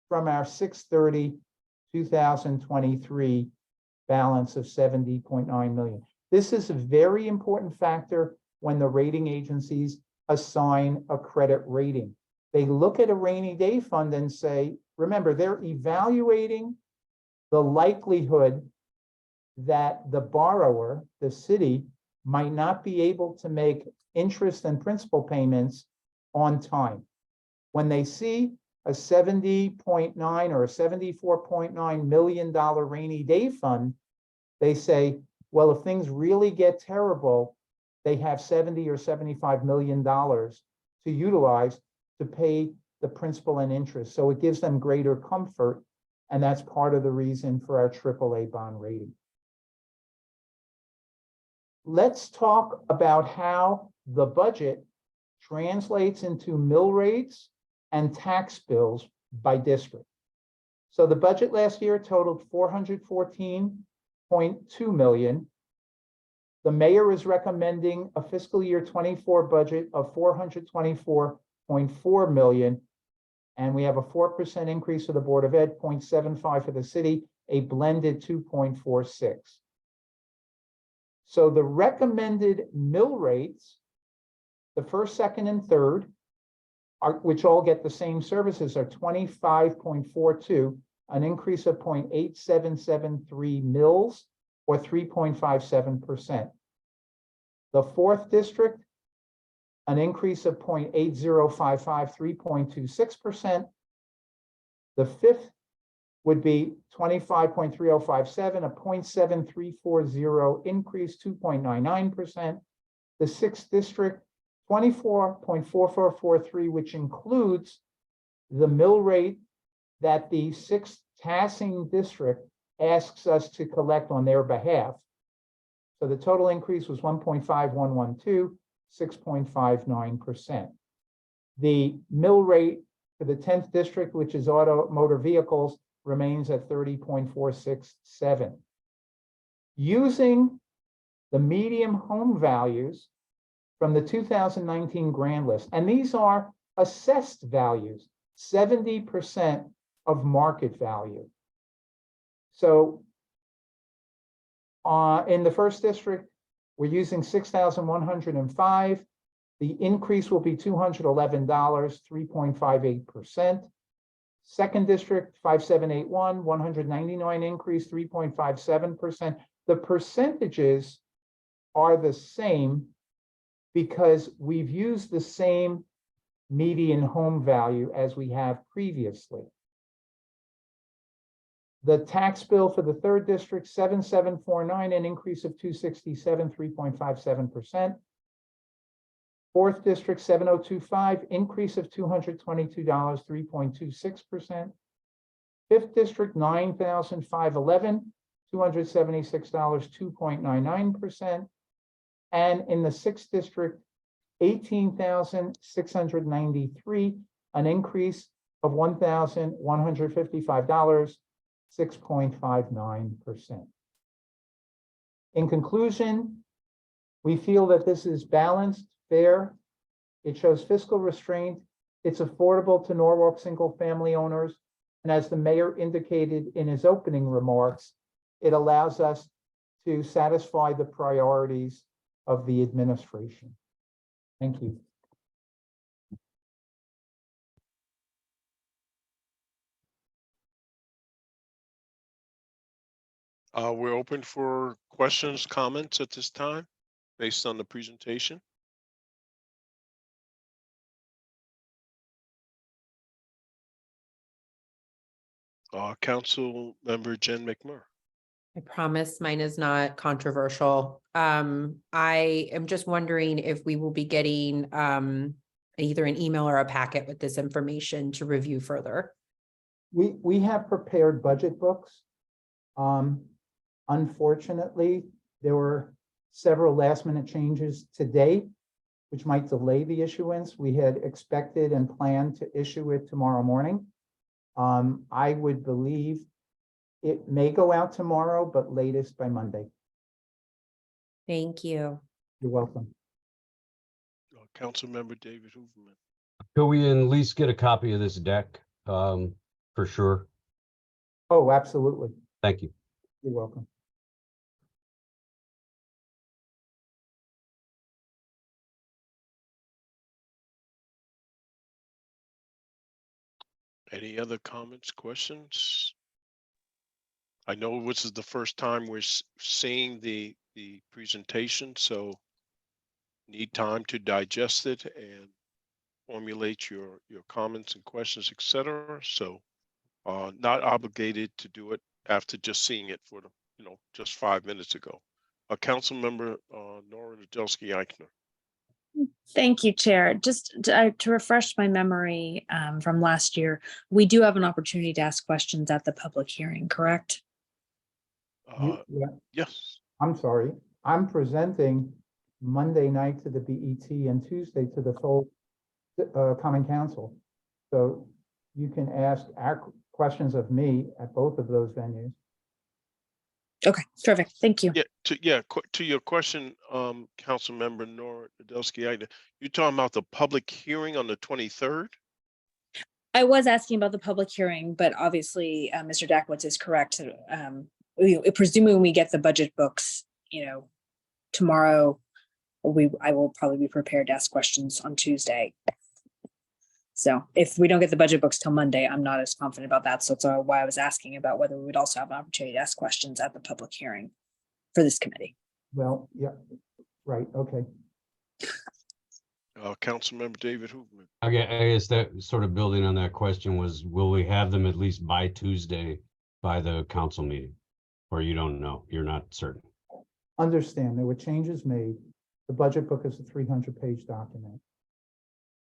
from our 6/30/2023 balance of 70.9 million. This is a very important factor when the rating agencies assign a credit rating. They look at a rainy day fund and say, remember, they're evaluating the likelihood that the borrower, the city, might not be able to make interest and principal payments on time. When they see a 70.9 or a $74.9 million rainy day fund, they say, well, if things really get terrible, they have $70 or $75 million to utilize to pay the principal and interest. So it gives them greater comfort, and that's part of the reason for our AAA bond rating. Let's talk about how the budget translates into mill rates and tax bills by district. So the budget last year totaled 414.2 million. The mayor is recommending a fiscal year 24 budget of 424.4 million. And we have a 4% increase for the Board of Ed, 0.75 for the city, a blended 2.46. So the recommended mill rates, the first, second, and third, which all get the same services, are 25.42, an increase of 0.8773 mils, or 3.57%. The fourth district, an increase of 0.8055, 3.26%. The fifth would be 25.3057, a 0.7340 increase, 2.99%. The sixth district, 24.4443, which includes the mill rate that the sixth taxing district asks us to collect on their behalf. So the total increase was 1.5112, 6.59%. The mill rate for the 10th district, which is motor vehicles, remains at 30.467. Using the medium home values from the 2019 grand list, and these are assessed values, 70% of market value. So in the first district, we're using 6,105. The increase will be $211, 3.58%. Second district, 5781, 199 increase, 3.57%. The percentages are the same because we've used the same median home value as we have previously. The tax bill for the third district, 7749, an increase of 267, 3.57%. Fourth district, 7025, increase of $222, 3.26%. Fifth district, 9511, $276, 2.99%. And in the sixth district, 18,693, an increase of $1,155, 6.59%. In conclusion, we feel that this is balanced, fair. It shows fiscal restraint. It's affordable to Norwalk single-family owners. And as the mayor indicated in his opening remarks, it allows us to satisfy the priorities of the administration. Thank you. We're open for questions, comments at this time, based on the presentation. Council Member Jen McMurray. I promise mine is not controversial. I am just wondering if we will be getting either an email or a packet with this information to review further. We have prepared budget books. Unfortunately, there were several last-minute changes today, which might delay the issuance. We had expected and planned to issue it tomorrow morning. I would believe it may go out tomorrow, but latest by Monday. Thank you. You're welcome. Council Member David Hooverman. Could we at least get a copy of this deck for sure? Oh, absolutely. Thank you. You're welcome. Any other comments, questions? I know this is the first time we're seeing the presentation, so need time to digest it and formulate your comments and questions, etc. So not obligated to do it after just seeing it for just 5 minutes ago. Council Member Nora Nadolski-Eichner. Thank you, Chair. Just to refresh my memory from last year, we do have an opportunity to ask questions at the public hearing, correct? Yeah. Yes. I'm sorry. I'm presenting Monday night to the BET and Tuesday to the full Common Council. So you can ask our questions of me at both of those venues. Okay, terrific. Thank you. To your question, Councilmember Nora Nadelsky, you're talking about the public hearing on the 23rd? I was asking about the public hearing, but obviously, Mr. Dakowitz is correct. Presuming we get the budget books, tomorrow, I will probably be prepared to ask questions on Tuesday. So if we don't get the budget books till Monday, I'm not as confident about that. So that's why I was asking about whether we would also have an opportunity to ask questions at the public hearing for this committee. Well, yeah, right, okay. Councilmember David Hoopman. I guess that sort of building on that question was, will we have them at least by Tuesday by the council meeting? Or you don't know, you're not certain? Understand, there were changes made. The budget book is a 300-page document.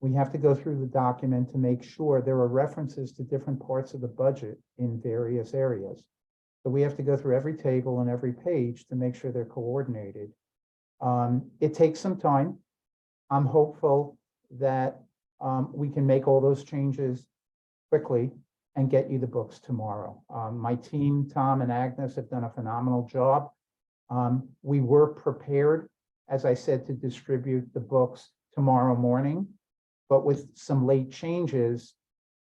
We have to go through the document to make sure there are references to different parts of the budget in various areas. So we have to go through every table and every page to make sure they're coordinated. It takes some time. I'm hopeful that we can make all those changes quickly and get you the books tomorrow. My team, Tom and Agnes, have done a phenomenal job. We were prepared, as I said, to distribute the books tomorrow morning, but with some late changes,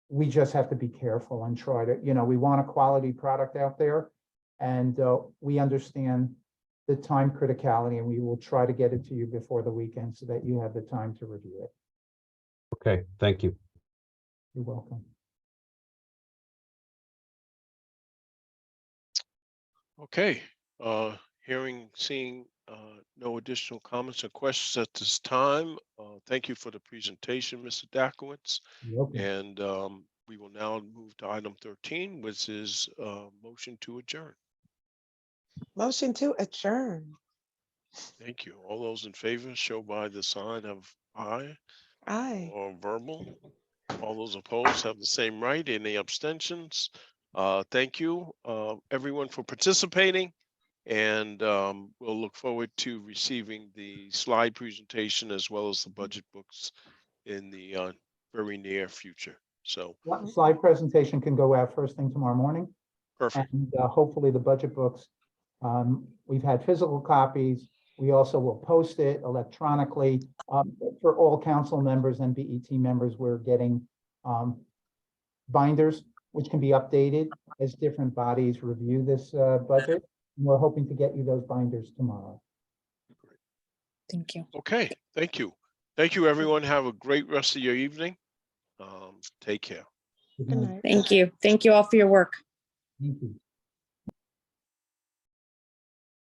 we just have to be careful and try to, we want a quality product out there, and we understand the time criticality, and we will try to get it to you before the weekend so that you have the time to review it. Okay, thank you. You're welcome. Okay, seeing no additional comments or questions at this time. Thank you for the presentation, Mr. Dakowitz. And we will now move to item 13, which is motion to adjourn. Motion to adjourn. Thank you. All those in favor show by the sign of aye. Aye. Or verbal. All those opposed have the same right. Any abstentions? Thank you, everyone, for participating. And we'll look forward to receiving the slide presentation as well as the budget books in the very near future. So Slide presentation can go out first thing tomorrow morning. perfect. And hopefully the budget books, we've had physical copies. We also will post it electronically for all council members and BET members. We're getting binders, which can be updated as different bodies review this budget. And we're hoping to get you those binders tomorrow. Thank you. Okay, thank you. Thank you, everyone. Have a great rest of your evening. Take care. Good night. Thank you. Thank you all for your work. Thank you.